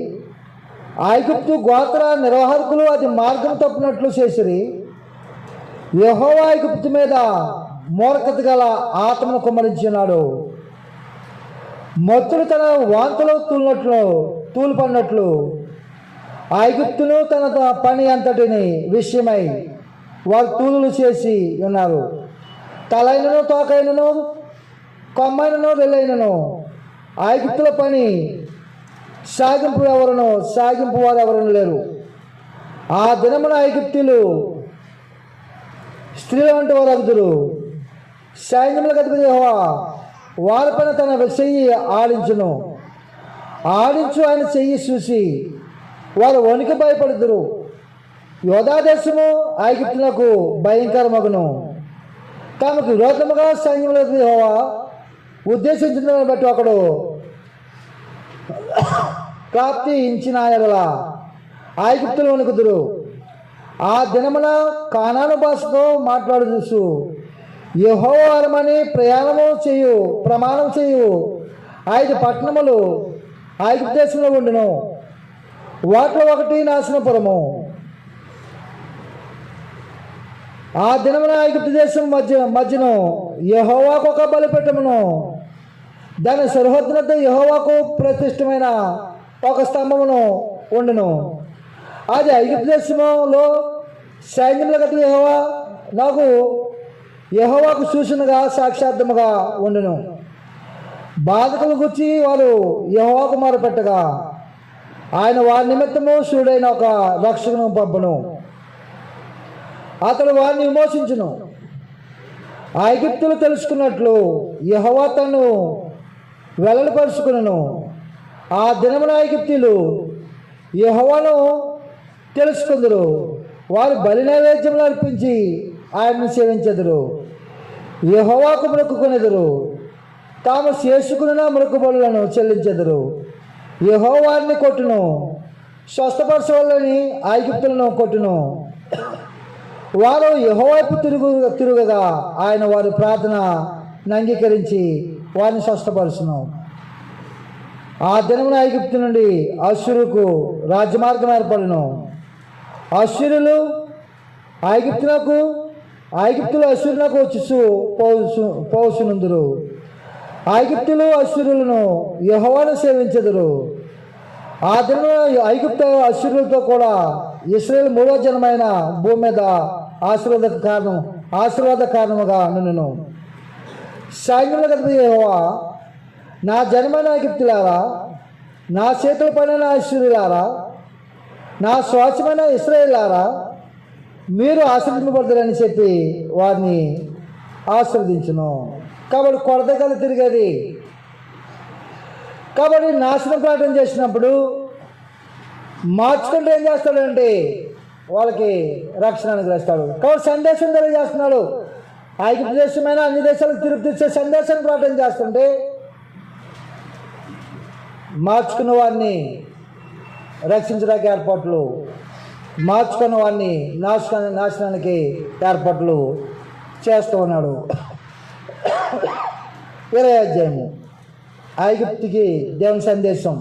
ఐగుప్తు గోత్ర నిర్వాహకులు అది మార్గం తప్పినట్లు చేసిరి. యెహోవా ఐగుప్తు మీద మూర్ఖత గల ఆత్మను కుమ్మరించున్నాడు. మత్తులు తన వాంతులో తూలుపడినట్లు ఐగుప్తును తన పని అంతటిని విషయమై వారు తూలులు చేసి ఉన్నారు. తలైనను తోకైనను కొమ్మైనను వెళ్ళైనను ఐగుప్తుల పని సాగింపు వారు ఎవరును లేరు. ఆ దినమున ఐగుప్తులు స్త్రీల వంటి వారు అగుదురు. సైన్యములకు అధిపతి యెహోవా వారి పైన తన చెయ్యి ఆడించు ఆయన చెయ్యి చూసి వారు వణికి భయపడుదురు. యోధా దేశము ఐగుప్తులకు భయంకరమగును. తమకు విరోధముగా సైన్యములకు యెహోవా ఉద్దేశించిన దాన్ని బట్టి ఒకడు ప్రాప్తి ఇచ్చిన ఎడల ఐగుప్తులు వణుకుదురు. ఆ దినమున కానాను భాషతో మాట్లాడుచు యెహోవా వారమని ప్రమాణం చేయు 5 పట్టణములు ఐగుప్తు దేశంలో ఉండును. వాటిలో ఒకటి నాశనపురము. ఆ దినమున ఐగుప్తు దేశం మధ్యను యెహోవాకు ఒక బలిపీఠమును, దాని సరిహద్దునద్ద యెహోవాకు ప్రతిష్టమైన ఒక స్తంభమును ఉండును. అది ఐగుప్తు దేశంలో సైన్యములకు అధిపతి యెహోవా యెహోవాకు సూచనగా సాక్షాత్ముగా ఉండును. బాధకులు గుర్చి వారు యెహోవాకు మొరపెట్టగా ఆయన వారి నిమిత్తము శూడైన ఒక రక్షకును పంపును. అతడు వారిని విమోచించును. ఐగుప్తులు తెలుసుకున్నట్లు యెహోవా తను వెల్లడిపరుచుకును. ఆ దినమున ఐగుప్తీయులు యెహోవాను తెలుసుకుందరు. వారు బలి నైవేద్యములు అర్పించి ఆయన్ని సేవించెదరు. యెహోవాకు మొక్కుకొనెదరు. తాము చేసుకున్న మొక్కుబడులను చెల్లించెదరు. యెహోవా వారిని కొట్టును, స్వస్థపరచవలని ఐగుప్తులను కొట్టును. వారు యెహోవా వైపు తిరుగగా ఆయన వారి ప్రార్థనను అంగీకరించి వారిని స్వస్థపరచును. ఆ దినమున ఐగుప్తు నుండి అశ్షూరుకు రాజమార్గం ఏర్పడును. అశ్షూరులు ఐగుప్తులు అశ్షూరునకు వచ్చి పోసునుందురు. ఐగుప్తులు అశ్షూరులను యెహోవాను సేవించెదరు. ఆ దినమున ఐగుప్తు అశ్షూరులతో కూడా ఇశ్రాయేలు 3వ జనమైన భూమి మీద ఆశీర్వాద కారణముగా నుండును. సైన్యములకు అధిపతి యెహోవా, నా జనమైన ఐగుప్తులారా, నా చేతుల పైన అశ్షూరులారా, నా స్వాస్థ్యమైన ఇశ్రాయేలులారా, మీరు ఆశీర్వదింపబడతారని చెప్పి వారిని ఆశీర్వదించును. కాబట్టి కొరతగలు తిరిగేది. కాబట్టి నాశనం ప్రకటన చేసినప్పుడు మార్చుకుంటే ఏం చేస్తాడంటే వాళ్ళకి రక్షణ అనుగ్రహిస్తాడు. కాబట్టి సందేశం తెలియజేస్తున్నాడు. ఐగుప్తు దేశమైన అన్ని దేశాలకు తిరుపతి తెచ్చే సందేశాన్ని ప్రకటన చేస్తుంటే మార్చుకున్న వారిని రక్షించడానికి ఏర్పాట్లు, మార్చుకున్న వారిని నాశనానికి ఏర్పాట్లు చేస్తూ ఉన్నాడు. 20వ అధ్యాయము ఐగుప్తుకి దేవుని సందేశం.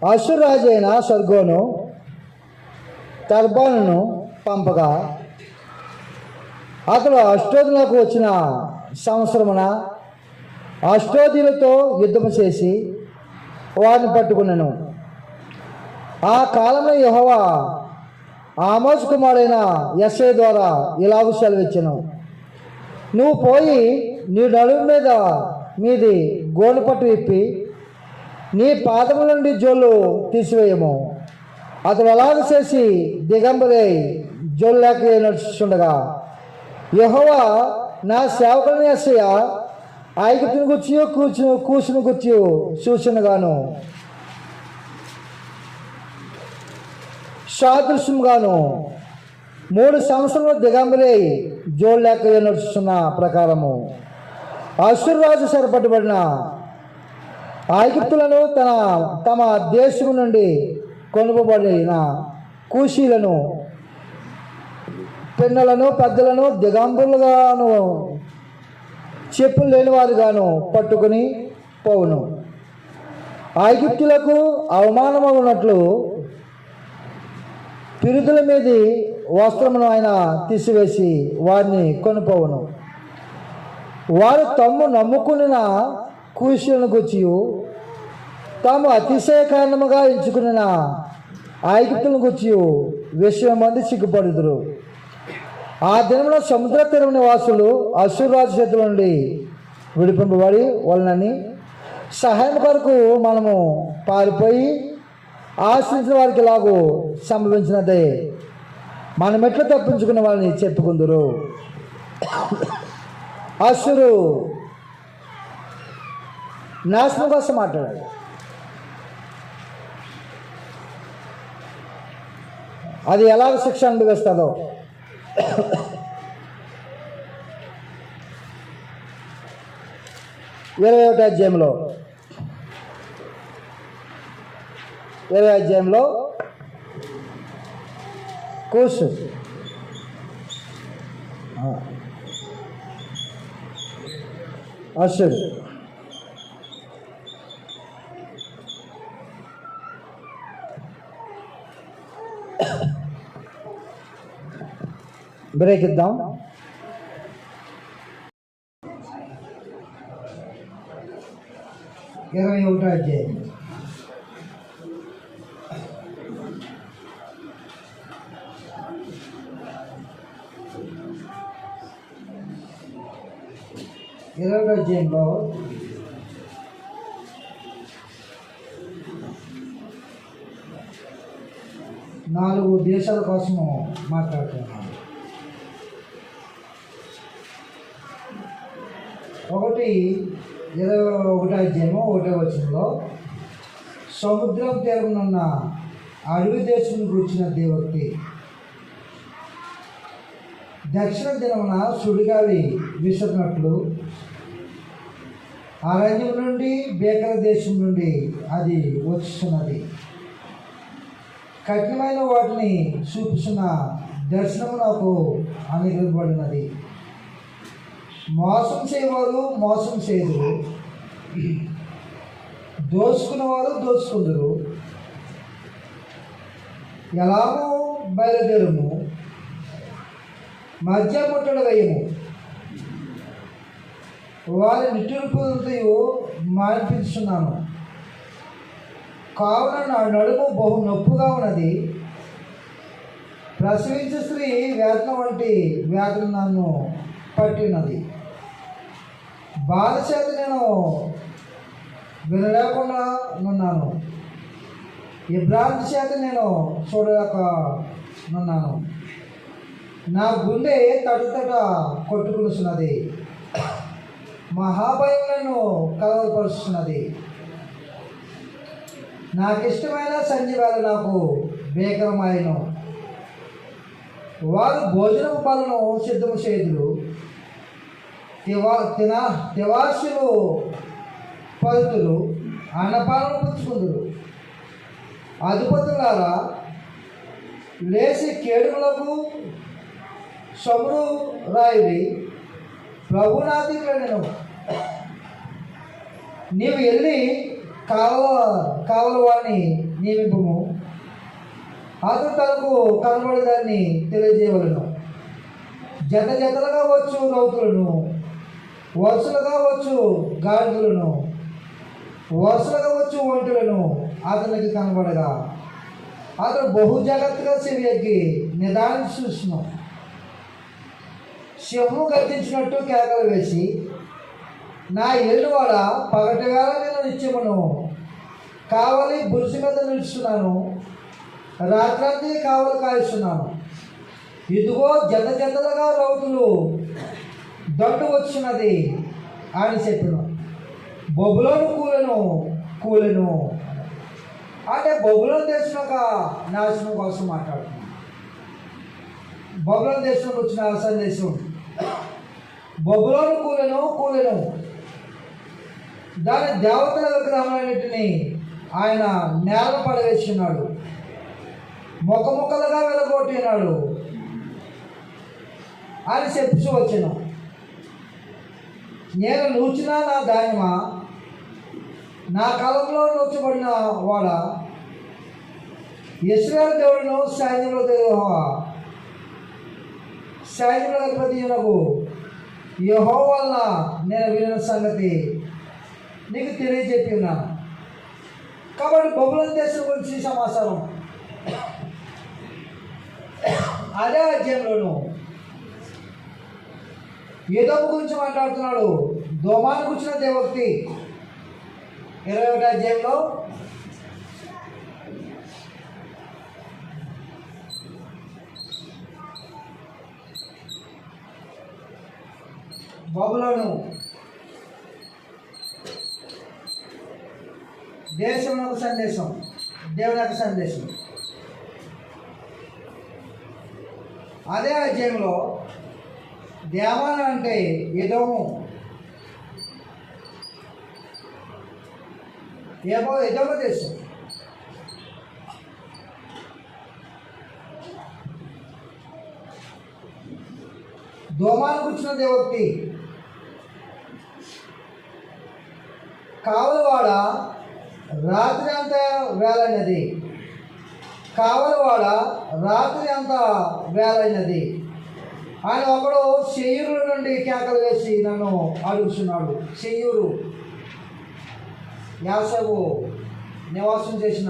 అశ్షూరు రాజు అయిన సర్గోను తర్బానును పంపగా అతడు అష్టోదులకు వచ్చిన సంవత్సరమున అష్టోదీలతో యుద్ధము చేసి వారిని పట్టుకున్నాను. ఆ కాలంలో యెహోవా ఆమోజు కుమారుడైన యెషయా ద్వారా ఇలాగూ సెలవిచ్చెను. నువ్వు పోయి నీ నడుము మీది గోను పట్టు విప్పి నీ పాదముల నుండి జోళ్ళు తీసివేయము. అతడు అలాగ చేసి దిగంబరై జోలు లేక నడుచుండగా యెహోవా నా సేవకుని యెషయా ఐగుప్తుని గుర్చి కూసును గుర్చి చూచునుగాను సాదృశ్యంగాను 3 సంవత్సరాలు దిగంబరై జోలు లేక నడుచున్న ప్రకారము అశ్షూరు రాజు సరిపట్టబడిన ఐగుప్తులను తమ దేశం నుండి కొనుగోబడిన కూషీలను, పిన్నలను, పెద్దలను దిగంబరులుగాను, చెప్పులు లేని వారుగాను పట్టుకుని పోవును. ఐగుప్తులకు అవమానమవునట్లు పిరుదుల మీది వస్త్రమును ఆయన తీసివేసి వారిని కొనిపోవును. వారు తమ్ము నమ్ముకున్న కూషీలను గుచ్చి తాము అతిశయ కారణముగా ఎంచుకున్న ఐగుప్తులను గుచ్చి విషయం మంది సిగ్గుపడుదురు. ఆ దినంలో సముద్ర తీరం నివాసులు అశ్షూరు రాజు చేతుల నుండి విడిపింపబడి వాళ్ళని సహాయం కొరకు మనము పారిపోయి ఆశ్రయించిన వారికి లాగు సంభవించినదే మనం ఎట్లా తప్పించుకున్న వాళ్ళని చెప్పుకుందరు. అశ్షూరు నాశనం కోసం మాట్లాడాడు. అది ఎలాగ శిక్ష అనుభవిస్తుందో 21వ అధ్యాయంలో కూసు అశ్షూరు బ్రేక్ ఇద్దాం. 21వ అధ్యాయం. అధ్యాయంలో నాలుగు దేశాల కోసము మాట్లాడుతున్నాను. ఒకటి 21వ అధ్యాయము 1వ వచనంలో సముద్రం తీరమునున్న అడవి దేశం కూర్చున్న దేవక్తి దక్షిణ దినమున సుడిగాలి విసురునట్లు అరణ్యం నుండి బేకర దేశం నుండి అది వచ్చుతున్నది. కఠినమైన వాటిని చూపుతున్న దర్శనము నాకు అనుగ్రహించబడినది. మోసం చేయవారు మోసం చేయదురు, దోచుకున్నవారు దోచుకుందరు. ఎలాగో బయలుదేరము, మధ్య ముట్టడి వేయము. వారి నిట్టూర్పులతో మాన్పించున్నాను. కావున నా నడుము బహు నొప్పుగా ఉన్నది. ప్రసవించే స్త్రీ వేతన వంటి వ్యాధులు నన్ను పట్టినది. బాధ చేత నేను వినలేకుండా ఉన్నాను. ఇబ్రాంతి చేత నేను చూడలేక ఉన్నాను. నా గుండె తటతట కొట్టుకునిస్తున్నది. మహాభయం నన్ను కలవరపరుస్తున్నది. నాకు ఇష్టమైన సంజీవాలు నాకు భీకరమాయను. వారు భోజనం పాలను సిద్ధము చేయుదురు. తివాసులు పలుతులు అన్నపాలను పుచ్చుకుందురు. అధిపతులారా లేచి కేడుములకు సొమ్మును రాయుడి. ప్రభునాథికులను నీవు వెళ్ళి కావల వాడిని నియమింపము. అతను తనకు కనబడేదాన్ని తెలియజేయవలను. జత జతలుగా వచ్చు రౌతులను, వరుసలుగా వచ్చు గాడిదలను, వరుసలుగా వచ్చు ఒంటులను అతనికి కనబడగా అతను బహు జాగ్రత్తగా చెవి ఎక్కి నిదానించి చూస్తున్నాం. సింహము గర్జించినట్టు కేకలు వేసి, నా ఏలువాడ పగటి వేళ నేను నిత్యమును కావలి బురుసు మీద నిలుస్తున్నాను. రాత్రంతా కావలి కాయిస్తున్నాను. ఇదిగో జత జతలుగా రౌతులు దండు వచ్చినది అని చెప్పిన. బొబులోను కూలెను అంటే బొబులోను దేశం ఒక నాశనం కోసం మాట్లాడుతున్నాను. బొబులోను దేశంలోకి వచ్చిన సందేశం. బొబులోను కూలెను దాని దేవతల విగ్రహాలన్నింటినీ ఆయన నేల పడవేసినాడు, ముక్కలుగా వెలగొట్టినాడు అని చెప్పుచూ వచ్చాను. నేను నూచిన నా ధాన్యమ, నా కాలంలో నూర్చబడిన వాడ, ఇశ్రాయేలు దేవుడును సైన్యముల యెహోవా, సైన్యముల అధిపతియునకు యెహోవా వలన నేను వినిన సంగతి నీకు తెలియజెప్పి ఉన్నాను. కాబట్టి బబులోను దేశం గురించి సమాచారం అదే అధ్యాయంలోను ఎదోము గురించి మాట్లాడుతున్నాడు. దోమాను కూర్చున్న దేవోక్తి 21వ అధ్యాయంలో బబులోను దేశం యొక్క సందేశం, దేవుని యొక్క సందేశం. అదే అధ్యాయంలో దేవాలయం అంటే ఎదోము, ఎదోము దేశం. దోమాను కూర్చున్న దేవోక్తి కావలవాడ రాత్రి అంతా వేలైనది, కావలవాడ రాత్రి అంతా వేలైనది. ఆయన ఒకడు శేయూరు నుండి కేకలు వేసి నన్ను అడుగుతున్నాడు. శేయూరు యాసవు నివాసం చేసిన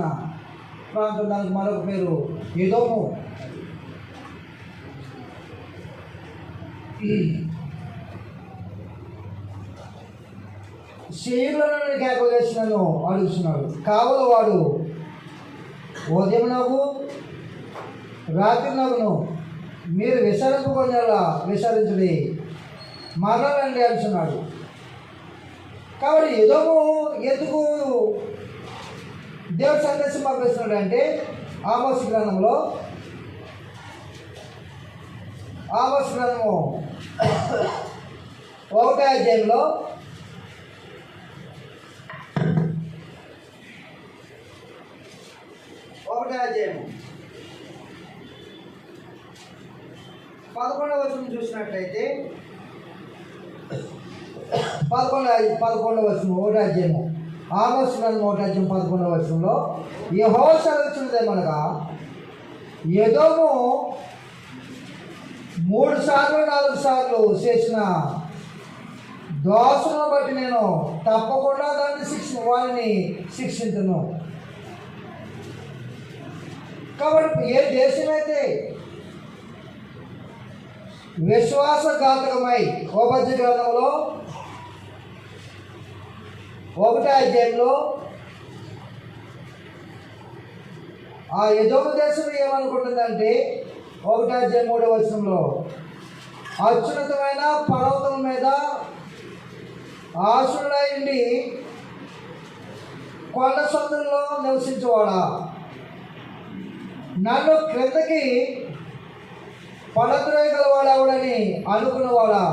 ప్రాంతం, దానికి మరొక పేరు ఎదోము. శేయూరులో నుండి కేకలు వేసి నన్ను అడుగుతున్నాడు. కావలవాడు ఉదయం నవ్వు రాత్రి నవ్వును, మీరు విసరింపుకొనేలా విసరించుడి, మరణండి అంటున్నాడు. కాబట్టి ఎదోము ఎందుకు దేవుడి సందేశం పంపిస్తున్నాడు అంటే ఆమోసు గ్రంథము 1వ అధ్యాయంలో 11వ వచనం చూసినట్లయితే 11వ వచనం 1వ అధ్యాయము ఆమోసు గ్రంథం 1వ అధ్యాయం 11వ వచనంలో యెహోవా సెలవిచ్చినదేమనగా, ఎదోము 3 సార్లు 4 సార్లు చేసిన దోషను బట్టి నేను తప్పకుండా వారిని శిక్షించును. కాబట్టి ఏ దేశమైతే విశ్వాసఘాతకమై ఓబద్య గ్రంథంలో 1వ అధ్యాయంలో ఆ ఎదోము దేశం ఏమనుకుంటుందంటే 1వ అధ్యాయం 3వ వచనంలో అత్యున్నతమైన పర్వతం మీద ఆశుడైండి కొండ సందుల్లో నివసించేవాడా, నన్ను క్రిందకి పడద్రోయగలవాడని అనుకున్నవాడా,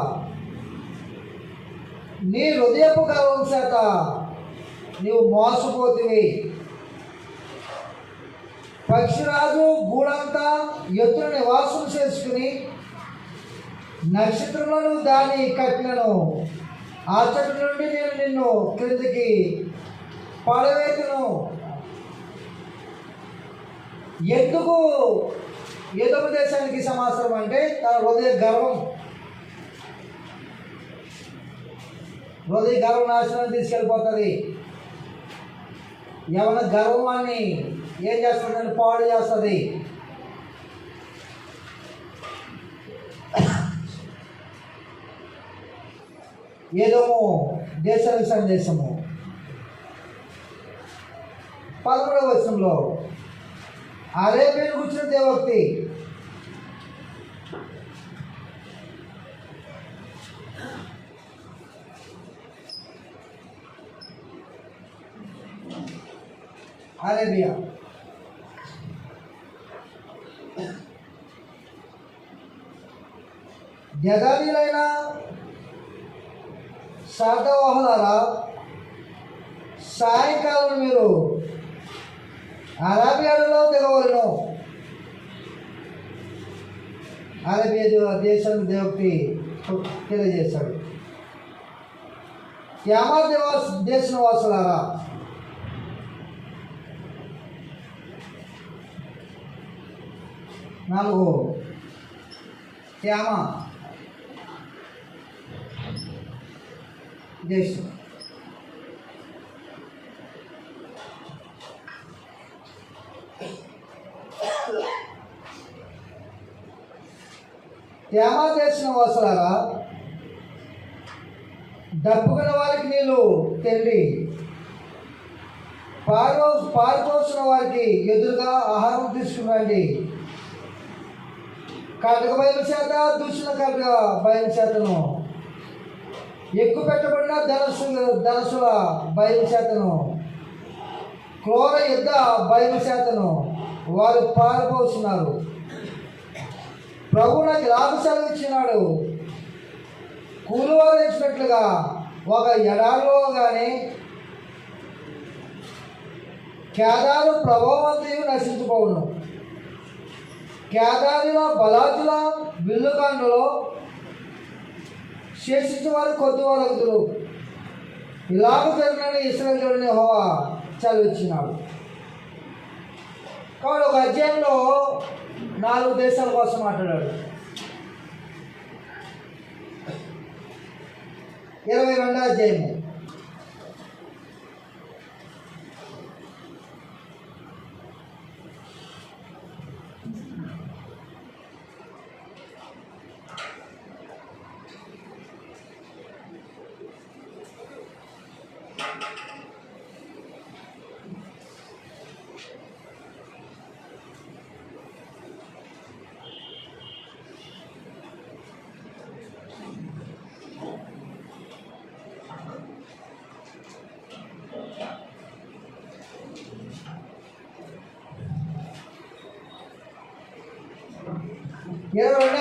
నీ హృదయపు గర్వం చేత నీవు మోసపోతివి. పక్షిరాజు గూడంతా ఎత్తున నివాసం చేసుకుని నక్షత్రంలో దాన్ని కట్టినను, ఆ చెట్టు నుండి నేను నిన్ను క్రిందికి పడవేతును. ఎందుకు ఎదోము దేశానికి సమాచారం అంటే తన హృదయ గర్వం నాశనాన్ని తీసుకెళ్ళిపోతుంది. ఎవరి గర్వాన్ని ఏం చేస్తుందని పాడు చేస్తుంది. ఎదోము దేశానికి సందేశము 11వ వచనంలో అరేబియన్ కూర్చున్న దేవోక్తి అరేబియా జగానీలైన శాతవాహులారా సాయంకాలం మీరు అరేబియాలో దిగవలను. అరేబియా దేశం దేవుడికి తెలియజేశాడు. త్యామా దేశ నివాసులారా, నాలుగు త్యామా దేశం. త్యామా దేశ నివాసులారా, డబ్బుకున్న వారికి నీళ్ళు తెండి, పారిపోసిన వారికి ఎదురుగా ఆహారం తీసుకురండి. కటక బయలు చేత దూషణ కటక బయలు చేతను, ఎక్కువ పెట్టబడిన ధనసుల బయలు చేతను, క్రూర యుద్ధ బయలు చేతను వారు పారిపోతున్నారు. ప్రభు నాకు లాభశాలు ఇచ్చినాడు. కూలివారు ఇచ్చినట్లుగా ఒక ఎడారిలో కానీ కేదారు ప్రభావంతయు నశించిపోవును. కేదారిలో బలాజుల విల్లుకాండలో శేషించిన వారు కొద్ది వారు ఇలాగ జరిగిన ఇశ్రాయేలు యెహోవా చదివించినాడు. కాబట్టి ఒక అధ్యాయంలో 4 దేశాల కోసం మాట్లాడాడు. 22వ అధ్యాయము.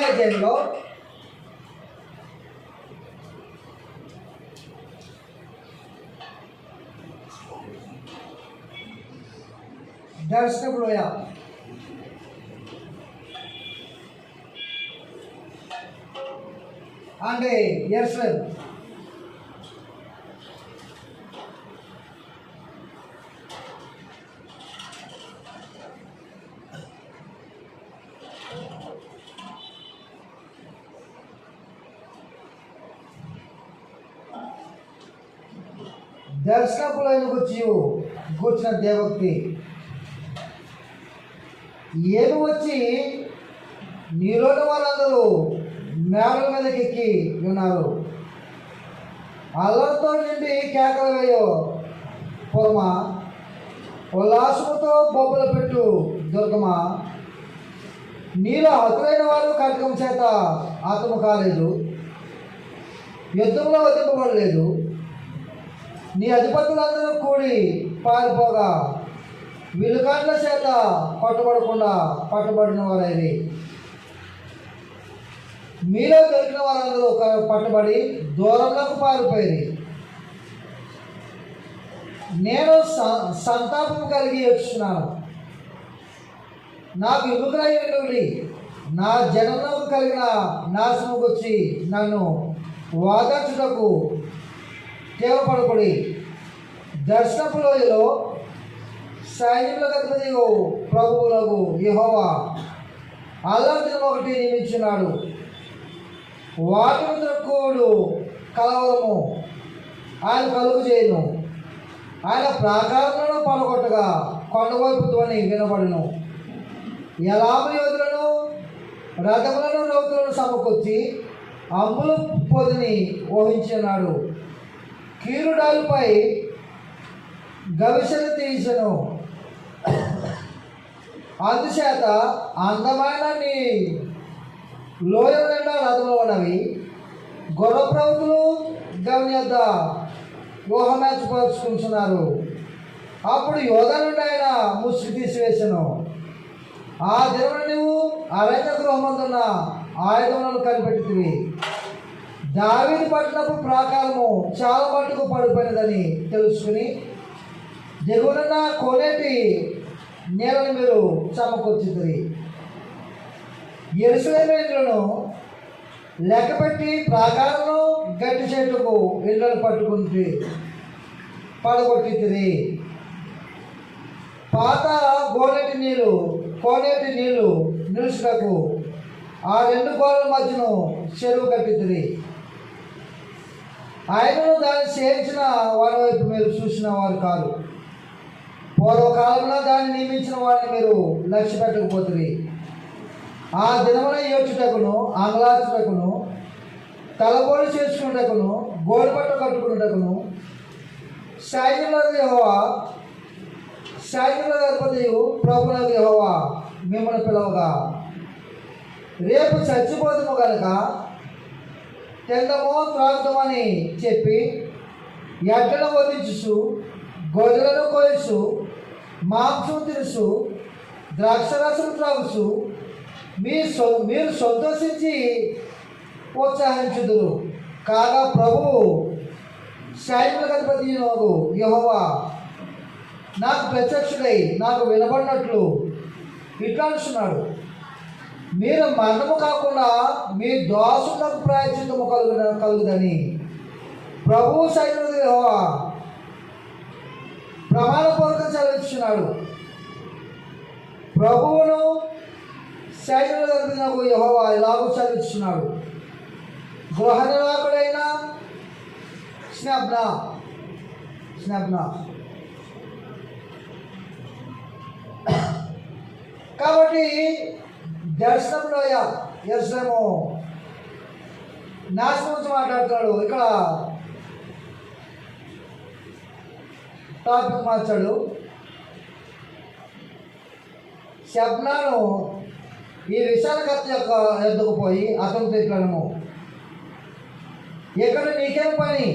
అధ్యాయంలో దర్శనపు లోయ, అంటే యెరూషలేము. దర్శనపులైన కూర్చున్న దేవక్తి ఏమి వచ్చి నీలోని వాళ్ళందరూ మేడల మీదకి ఎక్కి ఉన్నారు. అల్లరితో నిండి కేకలు వేయో పొరమా, ఉల్లాసముతో బొబ్బలు పెట్టు దుర్గమా, నీలో హతులైన వారు కటకం చేత హతము కాలేదు, యుద్ధంలో వదిలింపబడలేదు. నీ అధిపతులందరూ కూడి పారిపోగా విలుకాండ్ల చేత పట్టుబడకుండా పట్టుబడిన వారైది. మీలో దొరికిన వారందరూ పట్టుబడి దూరంలోకి పారిపోయి నేను సంతాపం కలిగి ఏడ్చున్నాను. నాకు విముఖులైనటువంటి నా జనంలోకి కలిగిన నాశనం వచ్చి నన్ను వాదార్చుటకు కేవపడకుడి. దర్శనపు లోయలో సైన్యములకు అధిపతి ప్రభువులకు యెహోవా అల్లరి దినం ఒకటి నియమించున్నాడు. వాటిని త్రక్కుడు కలవరము ఆయన కలుగు చేయను. ఆయన ప్రాకారములను పడగొట్టగా కొండవైపు ధ్వని వినబడును. ఎలాము యోధులను రథములను రౌతులను సమకూర్చి అంబుల పొదిని ఊహించున్నాడు. కీరుడాలపై గవిసెలు తీసెను. అందుచేత అందమైన నీ లోయ నిండా రథములు ఉన్నవి. గొర్రె ప్రవతులు గమని వద్ద ఊహమేర్చుపరుచుకుంటున్నారు. అప్పుడు యోధ నుండి ఆయన ముసుగు తీసివేసను. ఆ దినమున నువ్వు అరణ్య గృహమందున్న ఆయుధములను కనిపెట్టితివి. దావీదు పట్టినప్పుడు ప్రాకారము చాలా మట్టుకు పడిపోయినదని తెలుసుకుని దిగువనున్న కోనేటి నేలను మీరు సమకూర్చుతుంది. యెరూషలేమును లెక్కపెట్టి ప్రాకారంలో గట్టి చెట్టుకు ఇళ్ళను పట్టుకుంటే పడగొట్టింది. పాత కోనేటి నీళ్లు నిలుచుటకు ఆ రెండు గోడల మధ్యను చెరువు కట్టింది. ఆయనను దాన్ని సేవించిన వారి వైపు మీరు చూసిన వారు కాదు. పూర్వకాలంలో దాన్ని నియమించిన వారిని మీరు లక్ష్య పెట్టకపోతుంది. ఆ దినమున ఏడ్చుటకును, ఆంగ్లాచుటకును, తలబోలు చేసుకున్నటకును, గోడుపట్ట కట్టుకున్నటకును సైన్యముల అధిపతియు ప్రభువునకు యెహోవా మిమ్మల్ని పిలవగా, రేపు చచ్చిపోతాము కనుక తిందమో త్రాగుతామని చెప్పి ఎడ్లను వధించు, గొర్రెలను కోయసు, మాంసం తినుసు, ద్రాక్షరసం త్రాగుసు మీరు సంతోషించి ప్రోత్సహించుదురు. కాగా ప్రభువు సైన్యములకు అధిపతి యెహోవా నాకు ప్రత్యక్షుడై నాకు వినబడినట్లు ఇట్లా అంటున్నాడు, మీరు మరణము కాకుండా మీ దోషులకు ప్రాయశ్చిత్తము కలుగుదని ప్రభువు సైన్యములకు యెహోవా ప్రమాణపూర్వకం సెలవిస్తున్నాడు. ప్రభువును సైన్యములకు యెహోవా ఇలాగూ సెలవిస్తున్నాడు, గృహ నిర్వాహకుడైన స్నబ్నా కాబట్టి దర్శనంలో యెరూషలేము నాశనం గురించి మాట్లాడుతాడు. ఇక్కడ టాపిక్ మార్చాడు. శబ్నాను ఈ విశాలకర్త యొక్క ఎద్దుకు పోయి అతను తిట్లను, ఇక్కడ నీకేం పని?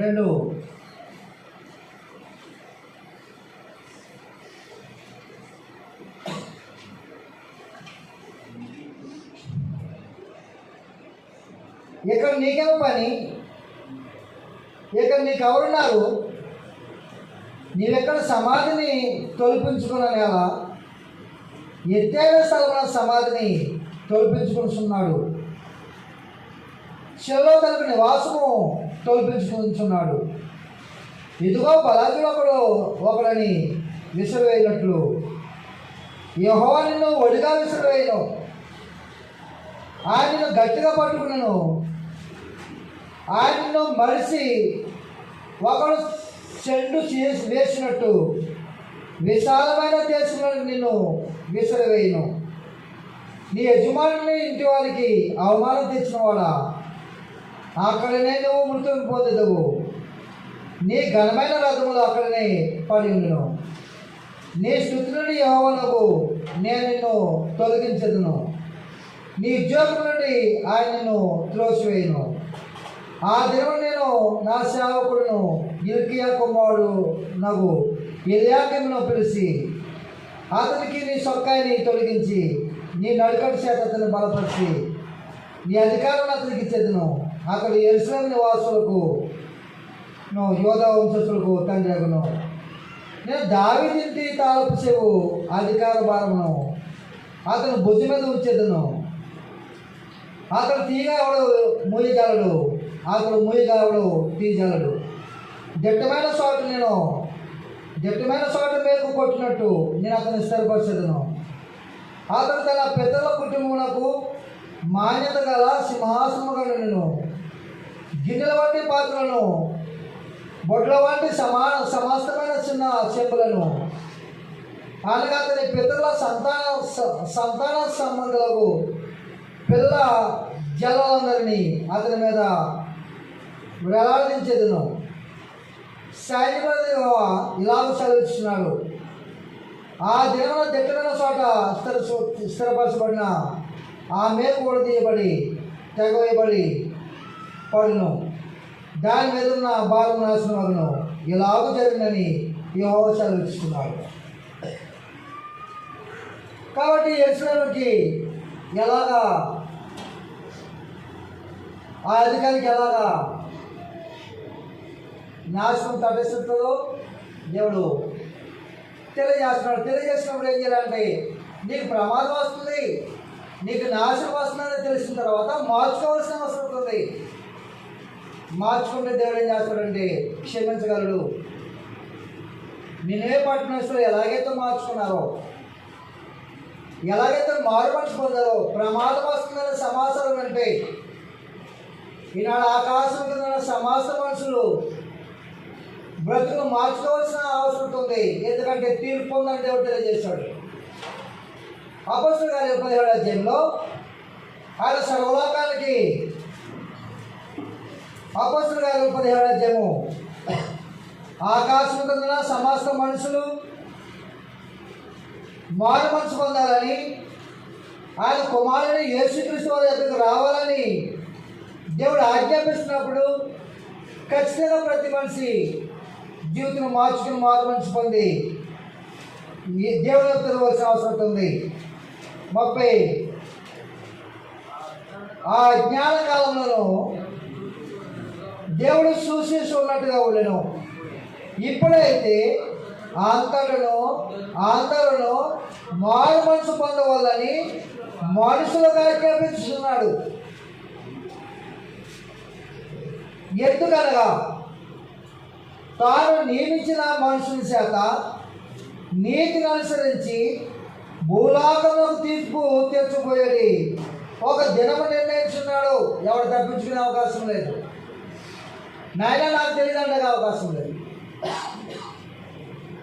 రెండు ఇక్కడ నీకేం పని? ఇక్కడ నీకు ఎవరున్నారు? నీవెక్కడ సమాధిని తొలిపించుకున్న నేల, ఎత్తైన స్థలమున సమాధిని తొలిపించుకుంటున్నాడు, చెల్లో తనకు నివాసము తొలిపించుకుంటున్నాడు. ఇదిగో బలాజుడు ఒకడని విసిరివేయినట్లు యెహోవా నిన్ను ఒడిగా విసిరివేయను, ఆయనను గట్టిగా పట్టుకున్నాను, ఆయనను మరిచి ఒకడు చెండు వేసినట్టు విశాలమైన దేశంలో నిన్ను విసిరివేయను. నీ యజమానుని ఇంటి వారికి అవమానం తెచ్చినవాడా, అక్కడనే నువ్వు మృతువు పొందెదవు. నీ ఘనమైన రథములు అక్కడనే పడి ఉండును. నీ స్తుతి నుండి యెహోవానకు నేను నిన్ను తొలగించదును, నీ ఉద్యోగం నుండి ఆయన నిన్ను త్రోసివేయను. ఆ దినమున నేను నా సేవకుడును హిల్కీయా కుమారుడు నగు ఎల్యాకీమును పిలిచి అతనికి నీ సొక్కాయిని తొలగించి నీ నడుకటి చేత అతను బలపరిచి నీ అధికారం అతనికి ఇచ్చేదను. అతడు యెరూషలేము నివాసులకు యోధా వంశస్థులకు తండ్రి అగును. నేను దావీదింటి తాలపు చెవు అధికార భారమును అతను భుజ మీద ఉంచేదను. అతడు తీగ ఎవడు మూయగలడు, అతడు మూయగలడు తీయగలడు. దట్టమైన చోట మేరకు కొట్టినట్టు నేను అతను స్థిరపరచదును. అతడు తన పితరుల కుటుంబమునకు మాన్యత గల సింహాసనముగా నేను గిన్నెల వంటి పాత్రలను, బొడ్ల వంటి సమస్తమైన చిన్న చెంబులను, అనగా అతని పితరుల సంతాన సంబంధులకు పిల్ల జలాలందరినీ అతని మీద వేలాడించేదను. సైన్యముల యెహోవా ఇలాగ సెలవిస్తున్నాడు, ఆ దినమున దిట్టమైన చోట స్థిరపరచబడిన ఆ మేకు ఊడదీయబడి తెగవేయబడి పడును, దాని మీద ఉన్న భారం నాశనం అగును. ఇలాగ జరిగిందని యెహోవా సెలవిస్తున్నాడు. కాబట్టి యెరూషలేముకి ఎలాగా ఆ అధికారికి ఎలాగా నాశనం తటస్తుందో దేవుడు తెలియజేసినప్పుడు ఏం చేయాలంటే నీకు ప్రమాదం వస్తుంది, నీకు నాశనం వస్తుందని తెలిసిన తర్వాత మార్చుకోవాల్సిన అవసరం ఉంటుంది. మార్చుకుంటే దేవుడు ఏం చేస్తాడంటే క్షమించగలడు. నేనే పట్టణంలో ఎలాగైతే మార్చుకున్నారో, ఎలాగైతే మారు మనసు పొందారో, ప్రమాదం వస్తుందనే సమాచారం అంటే ఈనాడు ఆకాశం కింద సమాజ మనుషులు బ్రతుకును మార్చుకోవాల్సిన అవసరం ఉంది. ఎందుకంటే తీర్పు ఉందని దేవుడు తెలియజేశాడు. అపొస్తలుల కార్యాలు 17వ అధ్యాయంలో ఆయన సర్వలోకానికి, అపొస్తలుల కార్యాలు 17వ అధ్యాయము, ఆకాశం కింద సమస్త మనుషులు మారు మనసు పొందాలని, ఆయన కుమారుని యేసుక్రీస్తు వారి దగ్గరకు రావాలని దేవుడు ఆజ్ఞాపిస్తున్నప్పుడు ఖచ్చితంగా ప్రతి మనిషి జీవితం మార్చుకుని మారు మనసు పొంది దేవుని తిరగవలసిన అవసరం ఉంది. 30 ఆ జ్ఞాన కాలంలో దేవుడు చూసి ఉన్నట్టుగా ఉండను. ఇప్పుడైతే అందరూ మారు మనసు పొందవాలని మనుషులుగా ఆజ్ఞాపిస్తున్నాడు. ఎందుకనగా తాను నియమించిన మనుషుని చేత నీతిని అనుసరించి భూలోకంలో తీర్పు తెచ్చిపోయేది ఒక దినము నిర్ణయించున్నాడు. ఎవరు తప్పించుకునే అవకాశం లేదు. నాయన నాకు తెలియదండగా అవకాశం లేదు.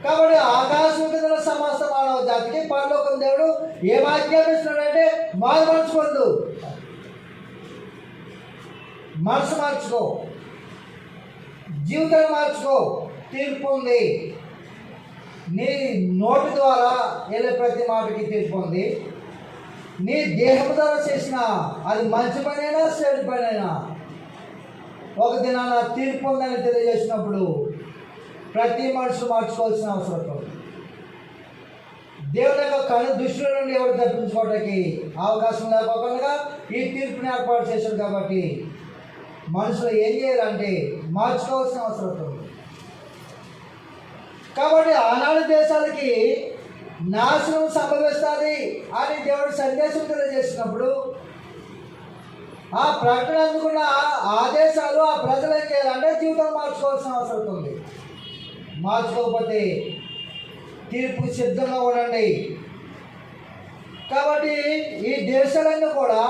కాబట్టి ఆకాశం కింద సమస్త మానవ జాతికి పరలోకం దేవుడు ఏం ఆజ్ఞాపిస్తున్నాడంటే మారు మనసు పొందు, మనసు మార్చుకో, జీవితాన్ని మార్చుకో. తీర్పు ఉంది. నీ నోటి ద్వారా వెళ్ళే ప్రతి మాటకి తీర్పు ఉంది. నీ దేహం ద్వారా చేసిన అది మంచి పనైనా చెడు పనైనా ఒక దినాన తీర్పు ఉందని తెలియజేసినప్పుడు ప్రతి మనుషులు మార్చుకోవాల్సిన అవసరం ఉంది. దేవుని యొక్క కను దృష్టిల నుండి ఎవరు తప్పించుకోవడానికి అవకాశం లేకపోకుండా ఈ తీర్పుని ఏర్పాటు చేశాడు. కాబట్టి మనుషులు ఏం చేయాలంటే మార్చుకోవాల్సిన అవసరం ఉంది. కాబట్టి ఆనాడు దేశాలకి నాశనం సంభవిస్తుంది అని దేవుడు సందేశం తెలియజేసినప్పుడు ఆ ప్రకటన అందుకున్న ఆ దేశాలు, ఆ ప్రజలు ఏం చేయాలంటే జీవితం మార్చుకోవాల్సిన అవసరం ఉంది. మార్చుకోకపోతే తీర్పు సిద్ధంగా ఉండండి. కాబట్టి ఈ దేశాలన్నీ కూడా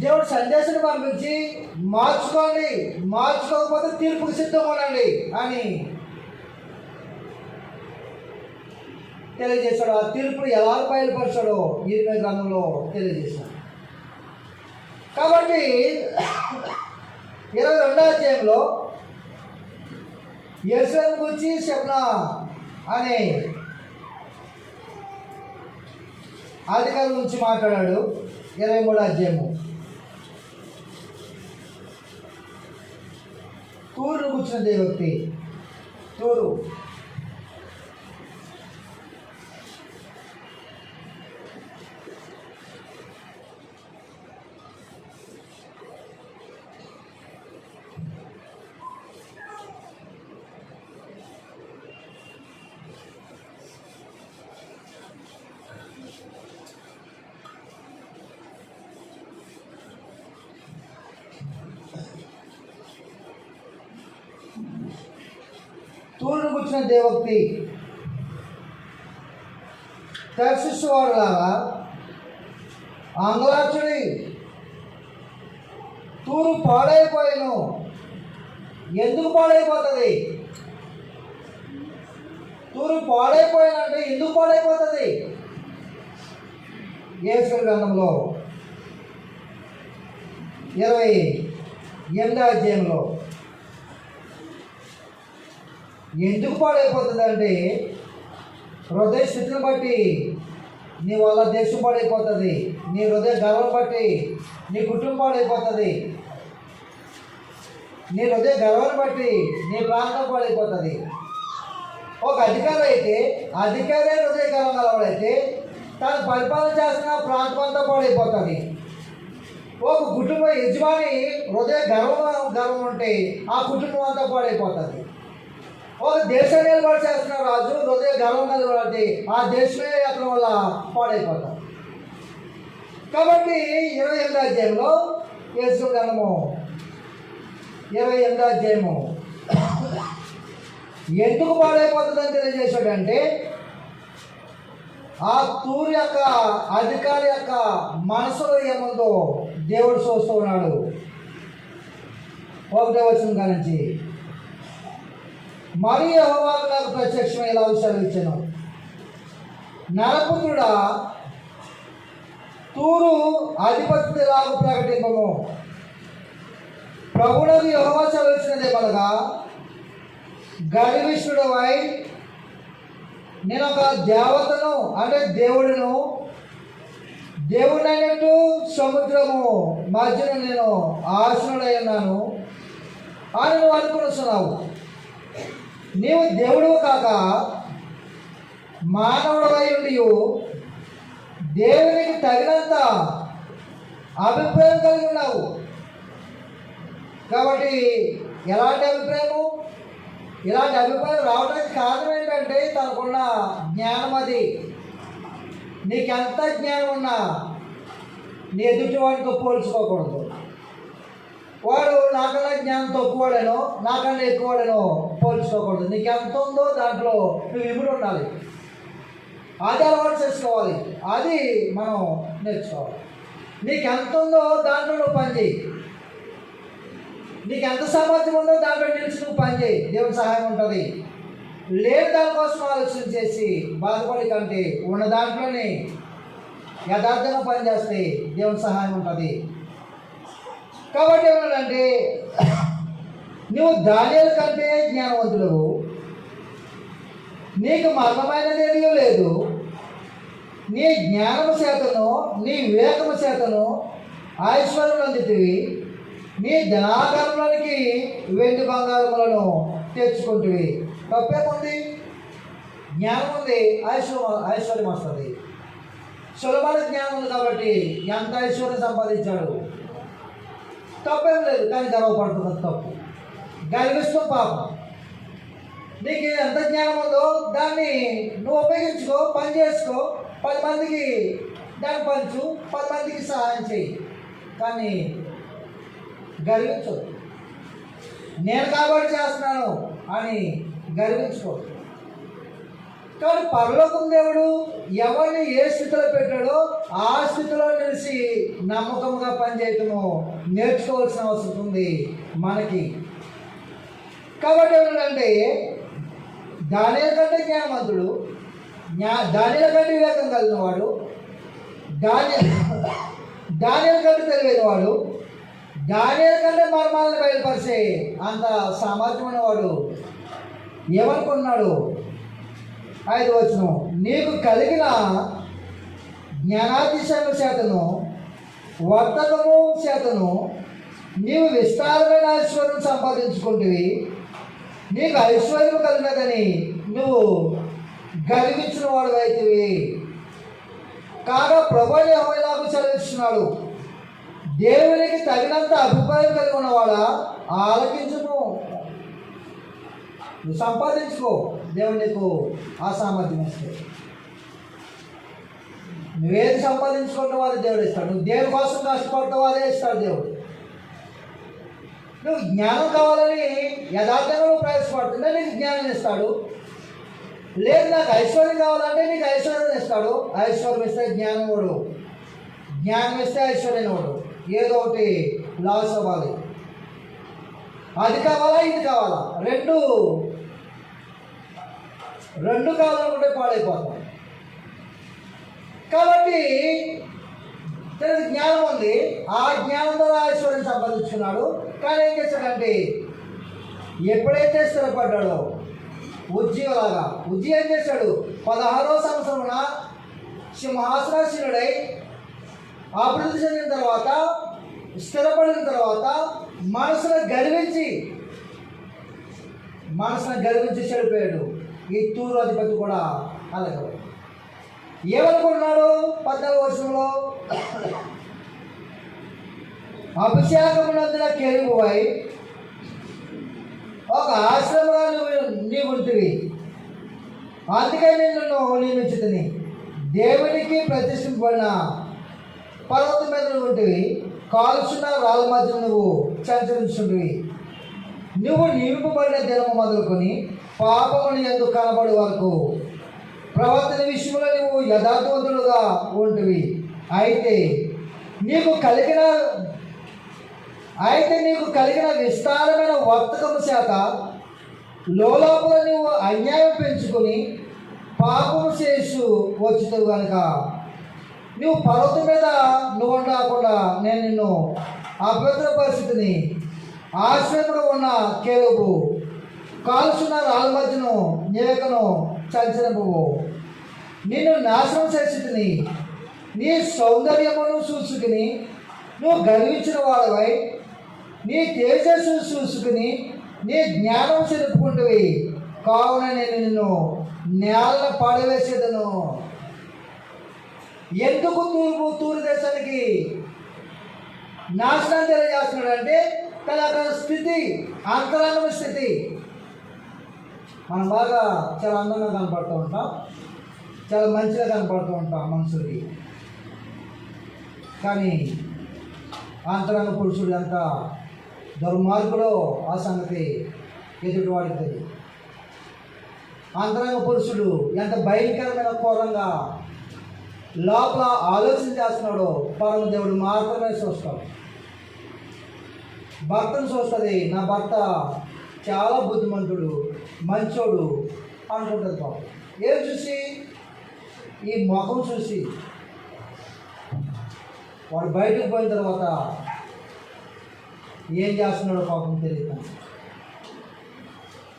దేవుడు సందేశాన్ని పంపించి మార్చుకోండి, మార్చుకోకపోతే తీర్పుకు సిద్ధంగా ఉండండి అని తెలియజేశాడు. ఆ తీర్పును ఎలా బయలుపరిచాడో ఇర్మియా గ్రంథంలో తెలియజేశాడు. కాబట్టి 22వ అధ్యాయంలో యెరూషలేము గురించి శబ్నా అనే అధికారి గురించి మాట్లాడాడు. 23వ అధ్యాయము తూరును కూర్చున్న దేవక్తి. తూరు తూరును కూర్చున్న దేవక్తి తర్షీషు వాడులాగా అంగలార్చుడి. తూరు పాడైపోయాను. ఎందుకు పాడైపోతుంది? తూరు పాడైపోయానంటే ఎందుకు పాడైపోతుంది? యేసు గ్రంథంలో 28వ అధ్యాయంలో ఎందుకు పాడైపోతుంది అంటే హృదయ స్థితిని బట్టి నీ వల్ల దేశం పాడైపోతుంది. నీ హృదయ గర్వం బట్టి నీ కుటుంబం పాడైపోతుంది. నీ హృదయ గర్వాన్ని బట్టి నీ ప్రాంతం పాడైపోతుంది. ఒక అధికారి అయితే అధికారే హృదయ గర్వం గలవాడైతే తను పరిపాలన చేస్తున్న ప్రాంతం అంతా పాడైపోతుంది. ఒక కుటుంబ యజమాని హృదయ గర్వం ఉంటే ఆ కుటుంబం అంతా పాడైపోతుంది. ఒక దేశాన్ని ఏర్పాటు చేస్తున్న రాజు హృదయ గర్వం కలిగి ఆ దేశమే అతని వల్ల పాడైపోతాం. కాబట్టి 28వ అధ్యాయంలో యేసు గ్రంథము 28వ అధ్యాయము ఎందుకు పాడైపోతుందని తెలియజేశాడంటే, ఆ తూరు యొక్క అధికారి యొక్క మనసులో ఏముందో దేవుడు చూస్తూ ఉన్నాడు. 1వ వచనం కానించి, మరి యెహోవాకు నాకు ప్రత్యక్షమై ఇలా సెలవిచ్చాను, నరపుత్రుడా, తూరు అధిపతి ఇలాగ ప్రకటింపము, ప్రభువునకు యెహోవా సెలవిచ్చినదేమనగా, గర్విష్ఠుడవై నేను ఒక దేవతను అంటే దేవుడైనట్టు సముద్రము మధ్యన నేను ఆసనుడై ఉన్నాను అని నువ్వు అనుకున్నావు. నీవు దేవుడు కాక మానవుడవై ఉండి దేవునికి తగినంత అభిప్రాయం కలిగి ఉన్నావు. కాబట్టి ఎలాంటి అభిప్రాయము? ఇలాంటి అభిప్రాయం రావడానికి కారణం ఏంటంటే తనకున్న జ్ఞానం. అది నీకెంత జ్ఞానం ఉన్నా నీ ఎదుటి వాడితో పోల్చుకోకూడదు. వాడు నాకన్నా జ్ఞానం తక్కువడనో నాకన్నా ఎక్కువడనో పోల్చుకోకూడదు. నీకు ఎంత ఉందో దాంట్లో నువ్వు ఇమిడి ఉండాలి. అది అలవాటు చేసుకోవాలి. అది మనం నేర్చుకోవాలి. నీకు ఎంత ఉందో దాంట్లో నువ్వు పని చేయి. నీకు ఎంత సామర్థ్యం ఉందో దాంట్లో నిలిచి నువ్వు పని చేయి, దేవుని సహాయం ఉంటుంది. లేని దానికోసం ఆలోచన చేసి బాధపడి కంటే ఉన్న దాంట్లోనే యథార్థంగా పనిచేస్తే దేవుని సహాయం ఉంటుంది. కాబట్టి ఏమన్నాడంటే, నువ్వు దానియేలు కంటే జ్ఞానవంతుడు, నీకు మర్మమైనదేమీ లేదు. నీ జ్ఞానము చేతను నీ వివేకము చేతను ఐశ్వర్యం పొందితివి. నీ ధనాగారంలోనికి వెండి బంగారములను తెచ్చుకుంటువి. తప్పేముంది? జ్ఞానం ఉంది, ఐశ్వర్యం వస్తుంది. సులభమైన జ్ఞానం ఉంది కాబట్టి ఎంత ఐశ్వర్యం సంపాదించాడు, తప్పేం లేదు. కానీ గర్వపడుతున్నది తప్పు, గర్విస్తూ పాపం. నీకు ఎంత జ్ఞానం ఉందో దాన్ని నువ్వు ఉపయోగించుకో, పని చేసుకో, 10 మందికి దాన్ని పంచు, 10 మందికి సహాయం చేయి. కానీ గర్వించు. నేను కాబట్టి చేస్తున్నాను అని గర్వించుకో. కానీ పరలోకం దేవుడు ఎవరిని ఏ స్థితిలో పెట్టాడో ఆ స్థితిలో నిలిచి నమ్మకంగా పనిచేయటము నేర్చుకోవాల్సిన అవసరం ఉంది మనకి. కాబట్టి ఏమిటంటే, దానియేలు కంటే జ్ఞానవంతుడు, దానియేలు కంటే వివేకం కలిగిన వాడు, దానియేలు కంటే తెలివైన వాడు, దానియేలు కంటే మర్మాలను బయలుపరిచే అంత సామర్థ్యం ఉన్నవాడు ఏమనుకున్నాడు? 5వ వచనం, నీకు కలిగిన జ్ఞానాతిశయము చేతను వర్తకము చేతను నీవు విస్తారమైన ఐశ్వర్యం సంపాదించుకుంటువి. నీకు ఐశ్వర్యం కలిగినదని నువ్వు గర్వించిన వాడు అయితివి. కాగా ప్రభువు యెహోవా ఇలాగ సెలవిస్తున్నాడు, దేవునికి తగినంత అభిప్రాయం కలిగి ఉన్నవాడా, ఆలకించును. నువ్వు సంపాదించుకో, దేవుడు నీకు ఆ సామర్థ్యం ఇస్తాడు. నువ్వేది సంపాదించుకుంటావో అది దేవుడు ఇస్తాడు. నువ్వు దేవుని కోసం కష్టపడతావో అదే ఇస్తాడు దేవుడు. నువ్వు జ్ఞానం కావాలని యథార్థంగా నువ్వు ప్రయాసపడుతుంటే నీకు జ్ఞానం ఇస్తాడు. లేదు నాకు ఐశ్వర్యం కావాలంటే నీకు ఐశ్వర్యం ఇస్తాడు. ఐశ్వర్యం ఇస్తే జ్ఞానం వాడు, జ్ఞానం ఇస్తే ఐశ్వర్యం వాడు. ఏదో ఒకటి లాస్ అవ్వాలి. అది కావాలా ఇది కావాలా, రెండు కావాలనుకుంటే పాడైపోతాం. కాబట్టి తనకి జ్ఞానం ఉంది, ఆ జ్ఞానం ద్వారా ఐశ్వర్యం సంపాదించుకున్నాడు. కానీ ఏం చేశాడంటే, ఎప్పుడైతే స్థిరపడ్డాడో ఉజ్జీలాగా ఉజ్జి ఏం చేశాడు? 16వ సంవత్సరమున సింహాసనాసీనుడై అభివృద్ధి చెందిన తర్వాత, స్థిరపడిన తర్వాత మనసును గర్వించి చెడిపోయాడు. ఈ తూరు అధిపతి కూడా అలాగే ఏమనుకుంటున్నాడు? 14వ వచనంలో అభిషేకమునందున కెరూబువై ఒక ఆశ్రమంలో నీవు ఉంటివి. అందుకని నిన్ను నియమించుతుంది. దేవునికి ప్రతిష్ఠింపబడిన పర్వతం మీద నువ్వు ఉంటివి. కాల్చున్న రాళ్ళ మధ్య నువ్వు సంచరించుంటివి. నువ్వు నియమింపబడిన దినము మొదలుకొని పాపముని ఎందుకు కనబడే వరకు ప్రవర్తన విషయంలో నువ్వు యథార్థవంతులుగా ఉంటివి. అయితే నీకు కలిగిన విస్తారమైన వర్తకము చేత లోపల నువ్వు అన్యాయం పెంచుకొని పాపము చేసు వచ్చుతావు కనుక నువ్వు పర్వతం మీద నువ్వు ఉండకుండా నేను నిన్ను అభద్ర పరిస్థితిని ఆశ్రమంలో ఉన్న కెరూబు కాల్చున్న రాళ్ళ మధ్యను నీవెకను సంచరింపవు. నిన్ను నాశనం చేసితిని. నీ సౌందర్యమును చూసుకుని నువ్వు గర్వించిన వాడవై నీ తేజస్సు చూసుకుని నీ జ్ఞానం చెరుపుకుంటువి. కావున నేను నిన్ను నేలను పడవేసేదను. ఎందుకు తూరు దేశానికి నాశనం తెలియజేస్తున్నాడు అంటే తన స్థితి, అంతరంగ స్థితి. మనం బాగా చాలా అందంగా కనపడుతూ ఉంటాం, చాలా మంచిగా కనపడుతూ ఉంటాం మనుషులకి. కానీ అంతరంగ పురుషుడు ఎంత దుర్మార్గుడో ఆ సంగతి ఎదుటివాడికి తెలియదు. అంతరంగ పురుషుడు ఎంత భయంకరమైన ఘోరంగా లోపల ఆలోచన చేస్తున్నాడో పరమదేవుడు మాత్రమే చూస్తాడు. భర్తను చూస్తుంది, నా భర్త చాలా బుద్ధిమంతుడు, మంచోడు అనుకుంటుంది పాపం. ఏం చూసి? ఈ ముఖం చూసి. వాడు బయటకు పోయిన తర్వాత ఏం చేస్తున్నాడో పాపం తెలియదు.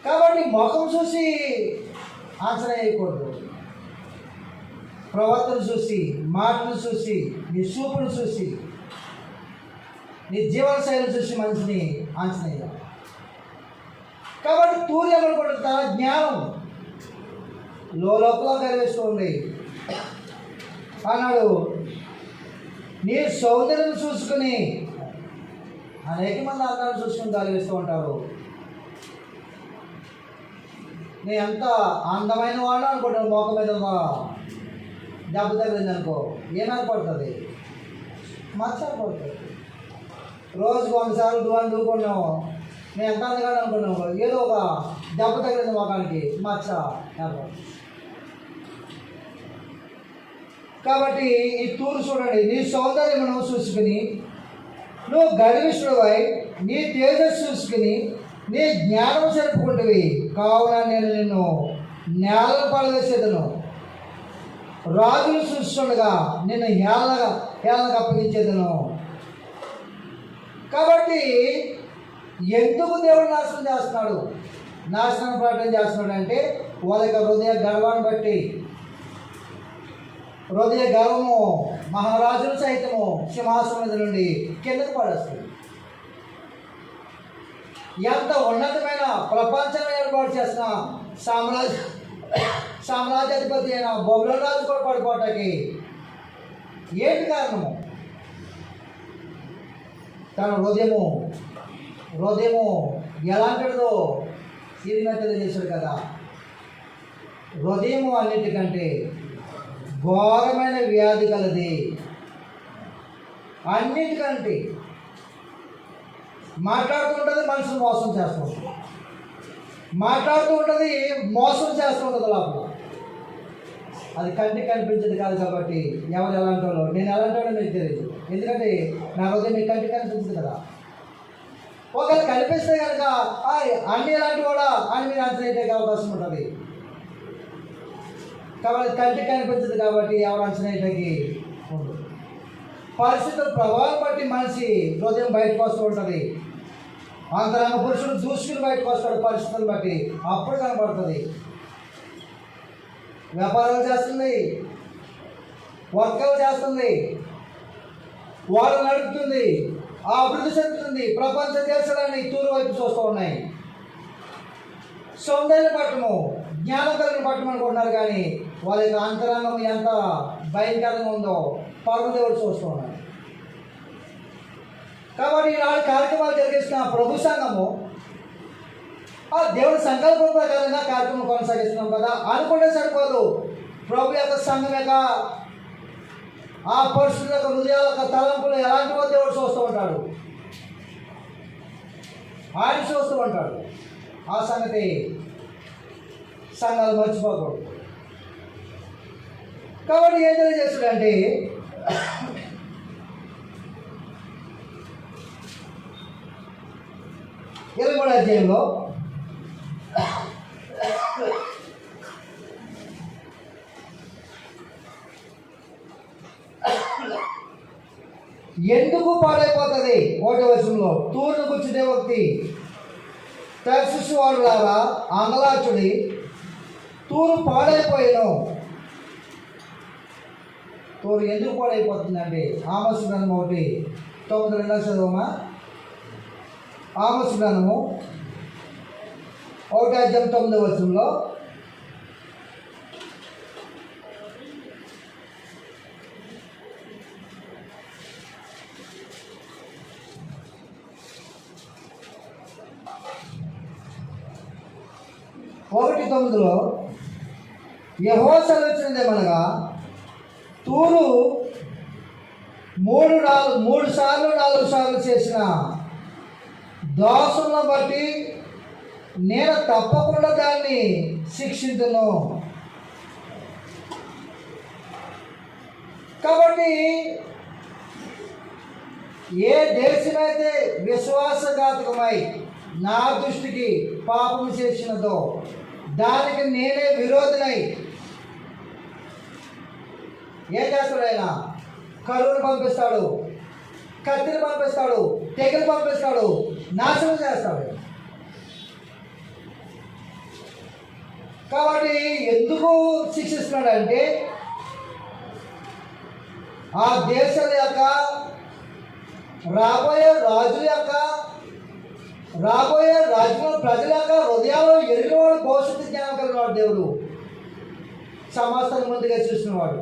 కాబట్టి ముఖం చూసి ఆన్సర్ వేయకూడదు. ప్రవర్తన చూసి, మాటలు చూసి, నీ చూపును చూసి, నీ జీవన శైలి చూసి మనిషిని అంచనా వేయాలి. కాబట్టి తూరి ఎవరు తన జ్ఞానం లోపల గర్విస్తూ ఉంది అన్నాడు. నీ సౌందర్యం చూసుకుని అనేక మంది అందాన్ని చూసుకుని గర్విస్తూ ఉంటారు. నేను ఎంత అందమైన వాడు అనుకుంటాను. మోక మీద దెబ్బ తగిలింది అనుకో, ఏమైనా పడుతుంది, మచ్చలు పడుతుంది. రోజుకు 100 సార్లు దువాన్ని దూకున్నావు, నేను ఎంత అందగానే అనుకున్నావు, ఏదో ఒక దెబ్బ తగిలింది మొఖానికి, మచ్చ ఏర్పడుతుంది. కాబట్టి ఈ తూరు చూడండి. నీ సౌందర్యమును చూసుకుని నువ్వు గర్విష్ఠుడివై నీ తేజస్సు చూసుకుని నీ జ్ఞానం జరుపుకుంటువి. కావున నేను నిన్ను నేలను పడవేసేదను. రాజులు చూస్తుండగా నిన్ను హేళనకు అప్పగించేదను. కాబట్టి ఎందుకు దేవుడు నాశనం చేస్తున్నాడు, నాశనం ప్రకటన చేస్తున్నాడు అంటే వాళ్ళ యొక్క హృదయ గర్వాన్ని బట్టి. హృదయ గర్వము మహారాజులు సైతము సింహాసనం మీద నుండి కిందకు పడేస్తుంది. ఎంత ఉన్నతమైన ప్రపంచం ఏర్పాటు చేసిన సామ్రాజ్యాధిపతి అయిన బబులోను రాజు కూడా పడిపోవటానికి ఏంటి కారణము? తన హృదయము ఎలాంటిదో ఇది మీద తెలియజేశాడు కదా. హృదయము అన్నిటికంటే ఘోరమైన వ్యాధి కలది. అన్నిటికంటే మాట్లాడుతూ ఉంటుంది, మనుషులు మోసం చేస్తూ ఉంటుంది. మాట్లాడుతూ ఉంటుంది, మోసం చేస్తూ ఉంటుంది లోపల. అది కంటికి కనిపించేది కాదు. కాబట్టి ఎవరు ఎలాంటి వాళ్ళు, నేను ఎలాంటి వాడో మీకు తెలియదు. ఎందుకంటే నా హృదయం మీకు కంటికి కనిపించింది కదా. ఒకవేళ కనిపిస్తే కనుక అన్ని ఎలాంటి వాడా అని మీరు అంచనా వేయడానికి అవకాశం ఉంటుంది. కాబట్టి కంటికి కనిపించదు కాబట్టి ఎవరు అంచనా వేయడానికి ఉండదు. పరిస్థితుల ప్రభావం బట్టి మనిషి హృదయం బయటకు వస్తూ ఉంటుంది. అంతరంగ పురుషుడు దూసుకుని బయటకు వస్తాడు పరిస్థితులను బట్టి, అప్పుడు కనబడుతుంది. వ్యాపారాలు చేస్తుంది, వర్గాలు చేస్తుంది, వాళ్ళు నడుపుతుంది, ఆ అభివృద్ధి చెందుతుంది. ప్రపంచ దేశాలన్నీ తూరు వైపు చూస్తూ ఉన్నాయి. సౌందర్య పట్టము, జ్ఞానం కలిగిన పట్టం అనుకుంటున్నారు. కానీ వాళ్ళ యొక్క అంతరంగం ఎంత భయంకరంగా ఉందో పరమదేవుడు చూస్తూ ఉన్నాడు. కాబట్టి ఈనాడు కార్యక్రమాలు జరిగిస్తున్న ప్రభు సంఘము ఆ దేవుడి సంకల్పం ప్రకారంగా కార్యక్రమం కొనసాగిస్తున్నాం కదా అనుకుంటే సరిపోదు. ప్రభు యొక్క సంఘం యొక్క ఆ పరిస్థితుల యొక్క హృదయాల యొక్క తలంపులు ఎలాంటివో దేవుడు చూస్తూ ఉంటాడు, ఆయన చూస్తూ ఉంటాడు. ఆ సంగతి సంఘాలు మర్చిపోకూడదు. కాబట్టి ఏం తెలియజేస్తాడంటే 23వ అధ్యాయంలో ఎందుకు పాడైపోతుంది 1వ వచనంలో తూరును గుర్చి దేవక్తి తర్షీషు వాడులారా అంగలాచుడి తూరు పాడైపోయాను. తూరు ఎందుకు పాడైపోతుందండి? ఆమోసు గ్రంథం 1:9 చదవమా. ఆమోసు గ్రంథము 1:9 వచనంలో యెహోవా సెలవిచ్చినదేమనగా తూరు 3 సార్లు 4 సార్లు చేసిన దోషములను బట్టి నేను తప్పకుండా దాన్ని శిక్షించును. కాబట్టి ఏ దేశమైతే విశ్వాసఘాతకమై నా దృష్టికి పాపం చేసినదో దానికి నేనే విరోధినై ఏం చేస్తాడు? ఆయన కరువును పంపిస్తాడు, కత్తిని పంపిస్తాడు, తెగలు పంపిస్తాడు, నాశనం చేస్తాడు. కాబట్టి ఎందుకు శిక్షిస్తున్నాడంటే ఆ దేశాల యొక్క రాబోయే రాజుల ప్రజల యొక్క హృదయాల్లో ఎరిగినవాడు, భవిష్యత్తు జ్ఞానం కలిగినవాడు దేవుడు. సమస్తాన్ని ముందుగా చూసినవాడు,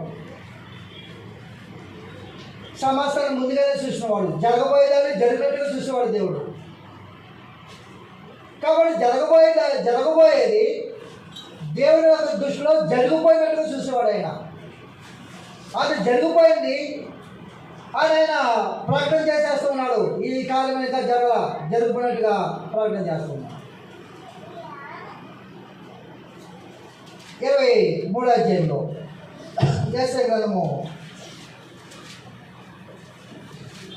సమస్తాన్ని ముందుగానే చూసినవాడు, జరగబోయేదాన్ని జరిగినట్టుగా చూసేవాడు దేవుడు. కాబట్టి జరగబోయేది దేవుని యొక్క దృష్టిలో జరిగిపోయినట్టుగా చూసేవాడు ఆయన. అది జరిగిపోయింది ఆయన ప్రకటన చేసేస్తున్నాడు. ఈ కాలం ఇంకా జరుగుతున్నట్టుగా ప్రకటన చేస్తున్నాడు. 23వ అధ్యాయంలో యెషయా గ్రంథము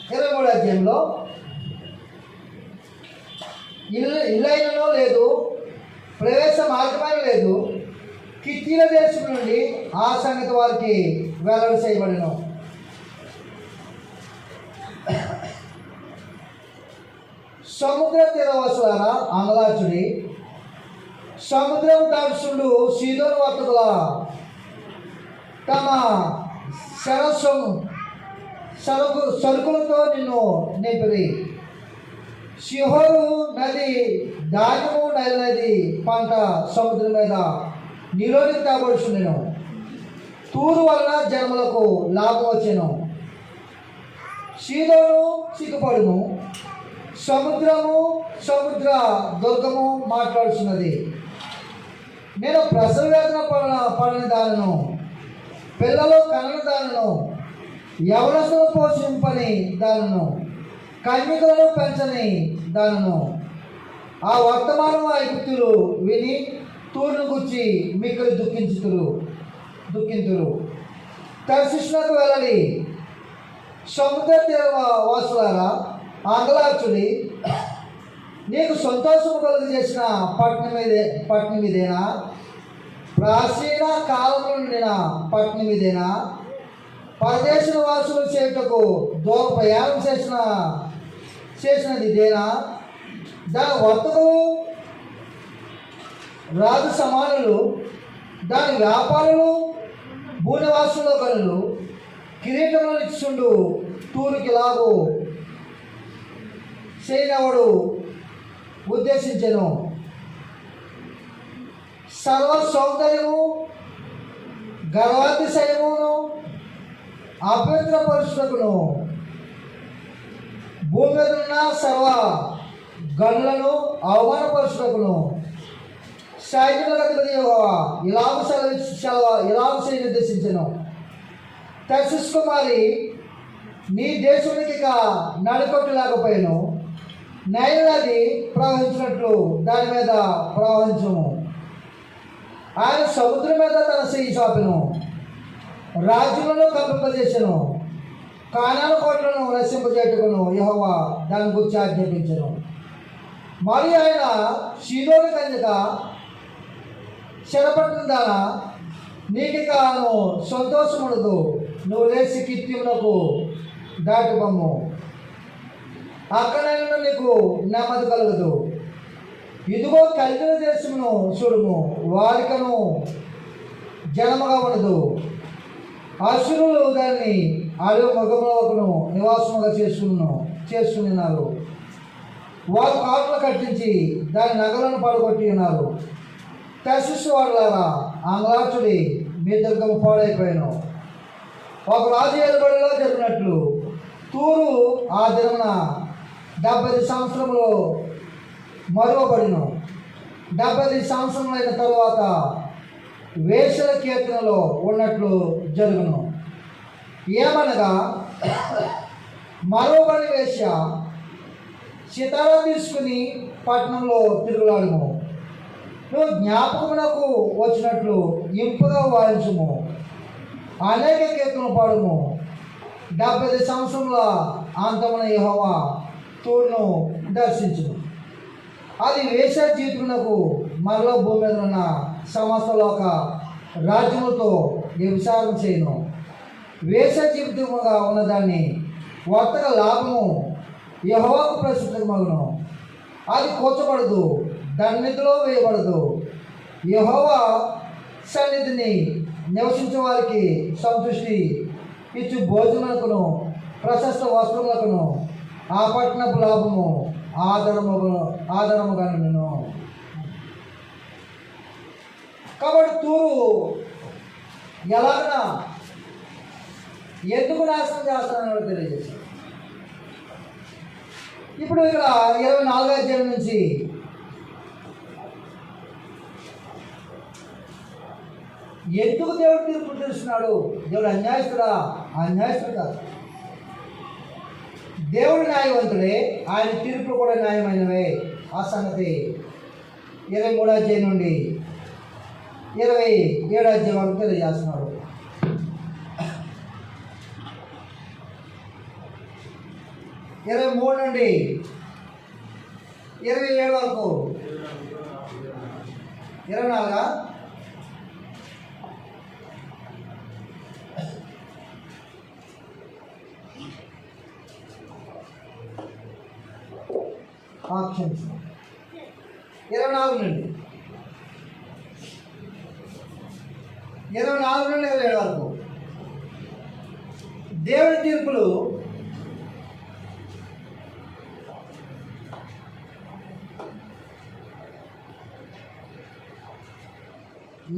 23వ అధ్యాయంలో ఇల్లైనలో లేదు, ప్రవేశ మార్గమైన లేదు, కిత్తీల దేశం నుండి ఆ సంగతి వారికి వెల్లడి చేయబడిన సముద్ర తీరవాసులారా అంగలాచుడి, సముద్రం దాటుచుండు సీదోను వర్తకుల తమ సరుకులతో నిన్ను నింపిరి. షిహోరు నది ధాన్యము నది పంట సముద్రం మీద నిరోధి కాబడుచుండెను. తూరు వలన జన్మలకు లాభం వచ్చెను. సీదోను సిగ్గుపడును, సముద్ర దుర్గము మాట్లాడుతున్నది. నేను ప్రసవ వేదన పడని దానను, పిల్లలు కనని దానను, యవనస్తులు పోషింపని దానను, కన్యకలను పెంచని దానను. ఆ వర్తమానం ఐగుప్తులు విని తూరును గుచ్చి మిక్కలు దుఃఖింతురు. తర్షీషునకు వెళ్ళడి, సముద్ర తీర వాసులారా అంగలార్చుడి, నీకు సంతోషము కలుగు చేసిన పట్టణం ఇదేనా? ప్రాచీన కాలంలో ఉండిన పట్టణం ఇదేనా? పరదేశ వాసులు చేయుటకు దూర ప్రయాణం చేసినది ఇదేనా? దాని వర్తకులు రాజు సమానులు, దాని వ్యాపారులు భూనివాసులో గనులు కిరీటంలో ఇచ్చుండు తూరుకి లాగు చేయనవాడు ఉద్దేశించెను. సర్వ సౌందర్యము గర్వాతిశయమును అపవిత్ర పరుషులకును భూమి మీద ఉన్న సర్వ గనులను అవమానపరుచుటకును సైన్యులకు అధిపతి యెహోవా ఇలాగు చేయ నిర్దేశించెను. తర్షీషు కుమారి, నీ దేశానికి ఇక నడికొట్టు లేకపోయాను. నైలు నది ప్రవహించినట్లు దాని మీద ప్రవహించుము. ఆయన సముద్రం మీద తన చెయ్యి చాపెను, రాజ్యులను కంపింపజేసెను, కానాను కోటలను నశింపజేటుకును యెహోవా దాని గురించి ఆజ్ఞాపించెను. మరియు ఆయన సీదోను కన్యక చెరపట్టిన దాన, నీకికాను సంతోషముడదు, నువ్వు లేచి కిత్తిములకు దాటిపమ్ము, అక్కడైనా నీకు నెమ్మది కలుగదు. ఇదిగో కలిగిన దేశమును చూడుము, వారికను జనముగా ఉండదు. అసురులు దాన్ని అడవి మృగములకును నివాసముగా చేసుకున్నారు. వారు కాటులు కట్టించి దాని నగలను పడగొట్టి ఉన్నారు. తర్షీషు వాడలారా, ఆంగ్లాచుడి మీ దుర్గము పాడైపోయాను. ఒక రాజు ఏలుబడిలో జరిగినట్లు తూరు ఆ దినమున 70 సంవత్సరములు మరువబడిను. 70 సంవత్సరములైన తరువాత వేశ్యల కీర్తనలో ఉన్నట్లు జరుగును. ఏమనగా, మరువబడి వేశ్య సితారా తీసుకుని పట్టణంలో తిరుగులాడుము. నువ్వు జ్ఞాపకమునకు వచ్చినట్లు ఇంపుగా వాయించుము, అనేక కీర్తనలు పాడుము. 70 సంవత్సరముల అంతమున యెహోవా తూరును దర్శించును. అది వేశ్య జీవితమునకు మరలో భూమి మీద ఉన్న సమస్త లోక రాజ్యములతో వ్యభిచారం చేయను. వేశ్య జీవితముగా ఉన్నదాన్ని వర్తక లాభము యెహోవాకు ప్రసిద్ధమగును. అది కూర్చబడదు, దన్నిధిలో వేయబడదు. యెహోవా సన్నిధిని నివసించే వారికి సంతృష్టి ఇచ్చు భోజనములకును ప్రశస్త వస్త్రములకును ఆ పట్టణపు లాభము ఆధారముగా నేను. కాబట్టి తూరు ఎలాగనా ఎందుకు నాశనం చేస్తానని తెలియజేశాడు. ఇప్పుడు ఇక్కడ 24వ అధ్యాయం నుంచి ఎందుకు దేవుడు తీర్పు తీరుస్తున్నాడు? దేవుడు అన్యాయస్తుడా? అన్యాయస్తుడు కాదు. దేవుడు న్యాయవంతుడే, ఆయన తీర్పులు కూడా న్యాయమైనవే. ఆ సంగతి 23వ అధ్యాయం నుండి 27వ అధ్యాయం వరకు తెలియజేస్తున్నాడు. 23 నుండి 27 వరకు 24 ఆప్షన్స్ 24 నుండి 27 వరకు దేవుడి తీర్పులు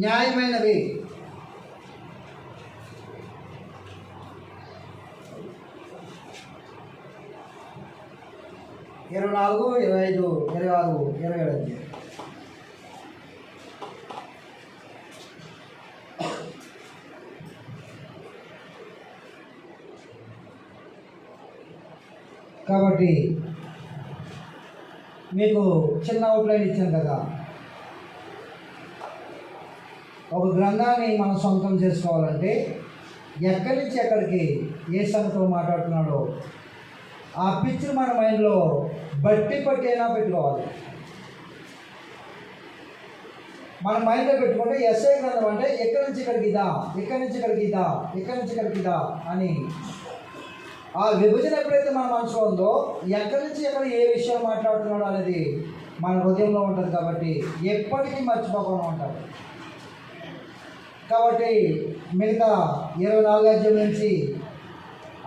న్యాయమైనవి. ఇరవై 24, 25, 26, 27 కాబట్టి మీకు చిన్న అవుట్లైన్ ఇచ్చాను కదా. ఒక గ్రంథాన్ని మనం సొంతం చేసుకోవాలంటే ఎక్కడి నుంచి ఎక్కడికి ఏ సంగతిలో మాట్లాడుతున్నాడో ఆ పిక్చర్ మన మైండ్లో బట్టి అయినా పెట్టుకోవాలి. మన మైండ్లో పెట్టుకుంటే ఎస్ఐ గ్రంథం అంటే ఎక్కడి నుంచి ఇక్కడికి ఇదా, ఇక్కడి నుంచి ఇక్కడికి ఇదా, ఇక్కడి నుంచి ఇక్కడికి ఇదా అని ఆ విభజన ఎప్పుడైతే మన మనసులో ఉందో ఎక్కడి నుంచి ఎక్కడ ఏ విషయం మాట్లాడుతున్నాడో అనేది మన హృదయంలో ఉంటుంది. కాబట్టి ఎప్పటికీ మర్చిపోకుండా ఉంటారు. కాబట్టి మిగతా 24వ అధ్యాయం నుంచి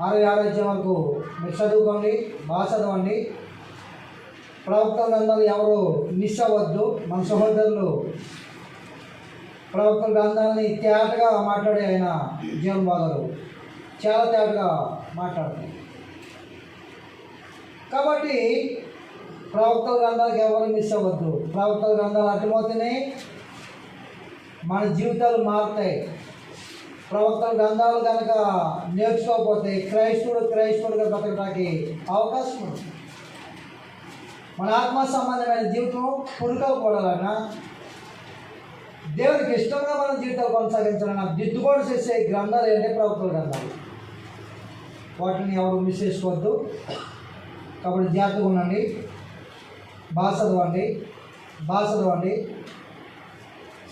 66వ అధ్యాయం వరకు మీరు చదువుకోండి, బాగా చదవండి. ప్రవక్తల గ్రంథాలు ఎవరు మిస్ అవ్వద్దు. మన సహోదరులు ప్రవక్తల గ్రంథాలని తేటగా మాట్లాడే ఆయన జీవన్ బాగారు చాలా తేటగా మాట్లాడతారు. కాబట్టి ప్రవక్తల గ్రంథాలకు ఎవరు మిస్ అవ్వద్దు. ప్రవక్తల గ్రంథాలు అర్థమవుతున్నాయి, మన జీవితాలు మారుతాయి. ప్రవక్తల గ్రంథాలు కనుక నేర్చుకోకపోతే క్రైస్తవుడుగా బ్రతకడానికి అవకాశం ఉంది. మన ఆత్మ సంబంధమైన జీవితం పురుకోకూడాలన్నా, దేవునికి ఇష్టంగా మన జీవితాలు కొనసాగించాలన్నా దిద్దుబాటు చేసే గ్రంథాలు ఏంటంటే ప్రవక్తల గ్రంథాలు. వాటిని ఎవరు మిస్ చేసుకోవద్దు. కాబట్టి జాగ్రత్తగా ఉండండి. బాగా చదవండి.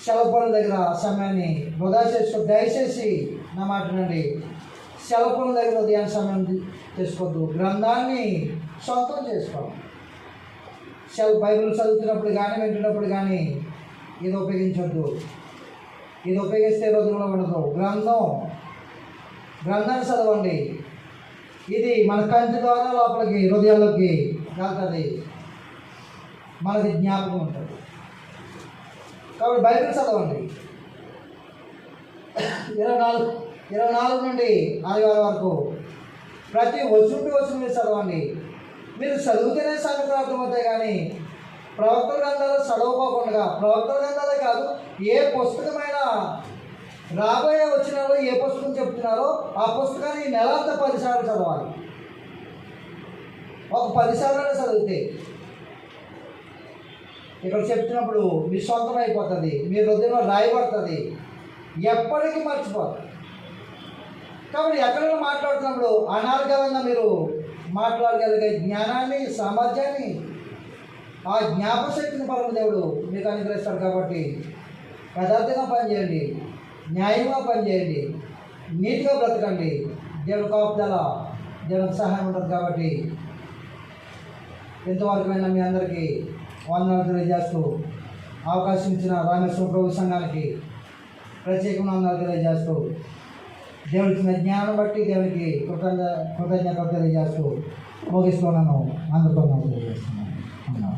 సెలవు పనుల దగ్గర సమయాన్ని వృధా చేసుకో. దయచేసి నా మాట వినండి. సెలవు పనుల దగ్గర ఉదయాన్ని సమయం చేసుకోవద్దు. గ్రంథాన్ని సొంతం చేసుకోవాలి. బైబిల్ చదువుతున్నప్పుడు కానీ వింటున్నప్పుడు కానీ ఇది ఉపయోగించవద్దు. ఇది ఉపయోగిస్తే రోజుల్లో ఉండదు. గ్రంథాన్ని చదవండి. ఇది మన కంటి ద్వారా లోపలికి హృదయాల్లోకి వెళ్తుంది, మనకి జ్ఞాపకం ఉంటుంది. కాబట్టి బైబిల్ చదవండి. 24 నుండి 6 వరకు ప్రతి వచనం మీరు చదవండి. మీరు చదివితేనే సంగతులు అర్థమవుతాయి. కానీ ప్రవక్తల గ్రంథాలు చదవకోకుండా, ప్రవక్తల గ్రంథాలే కాదు ఏ పుస్తకమైనా రాబోయే వచ్చినారో ఏ పుస్తకం చెప్తున్నారో ఆ పుస్తకాన్ని నెలంతా 10 సార్లు చదవాలి. ఒక 10 సార్లు చదివితే ఇక్కడ చెప్తున్నప్పుడు మీ సొంతం అయిపోతుంది, మీ హృదయంలో రాయబడుతుంది, ఎప్పటికీ మర్చిపోదు. కాబట్టి ఎక్కడైనా మాట్లాడుతున్నప్పుడు అనార్గళంగా మీరు మాట్లాడగలిగే జ్ఞానాన్ని, సామర్థ్యాన్ని, ఆ జ్ఞాపశక్తిని పరమదేవుడు మీకు అనుగ్రహిస్తాడు. కాబట్టి యథార్థంగా పనిచేయండి, న్యాయంగా పనిచేయండి, నీతిగా బ్రతకండి. దేవుడు కాపుదల, దేవునికి సహాయం ఉంటుంది. కాబట్టి ఎంతవరకైనా మీ అందరికీ వందనాలు తెలియజేస్తూ అవకాశం ఇచ్చిన రామేశ్వర ప్రభు సంఘానికి ప్రత్యేకంగా వందనాలు తెలియజేస్తూ, దేవుడిచ్చిన జ్ఞానం బట్టి దేవునికి కృతజ్ఞత తెలియజేస్తూ ముగిస్తున్నాను. అందరితో తెలియజేస్తున్నాను.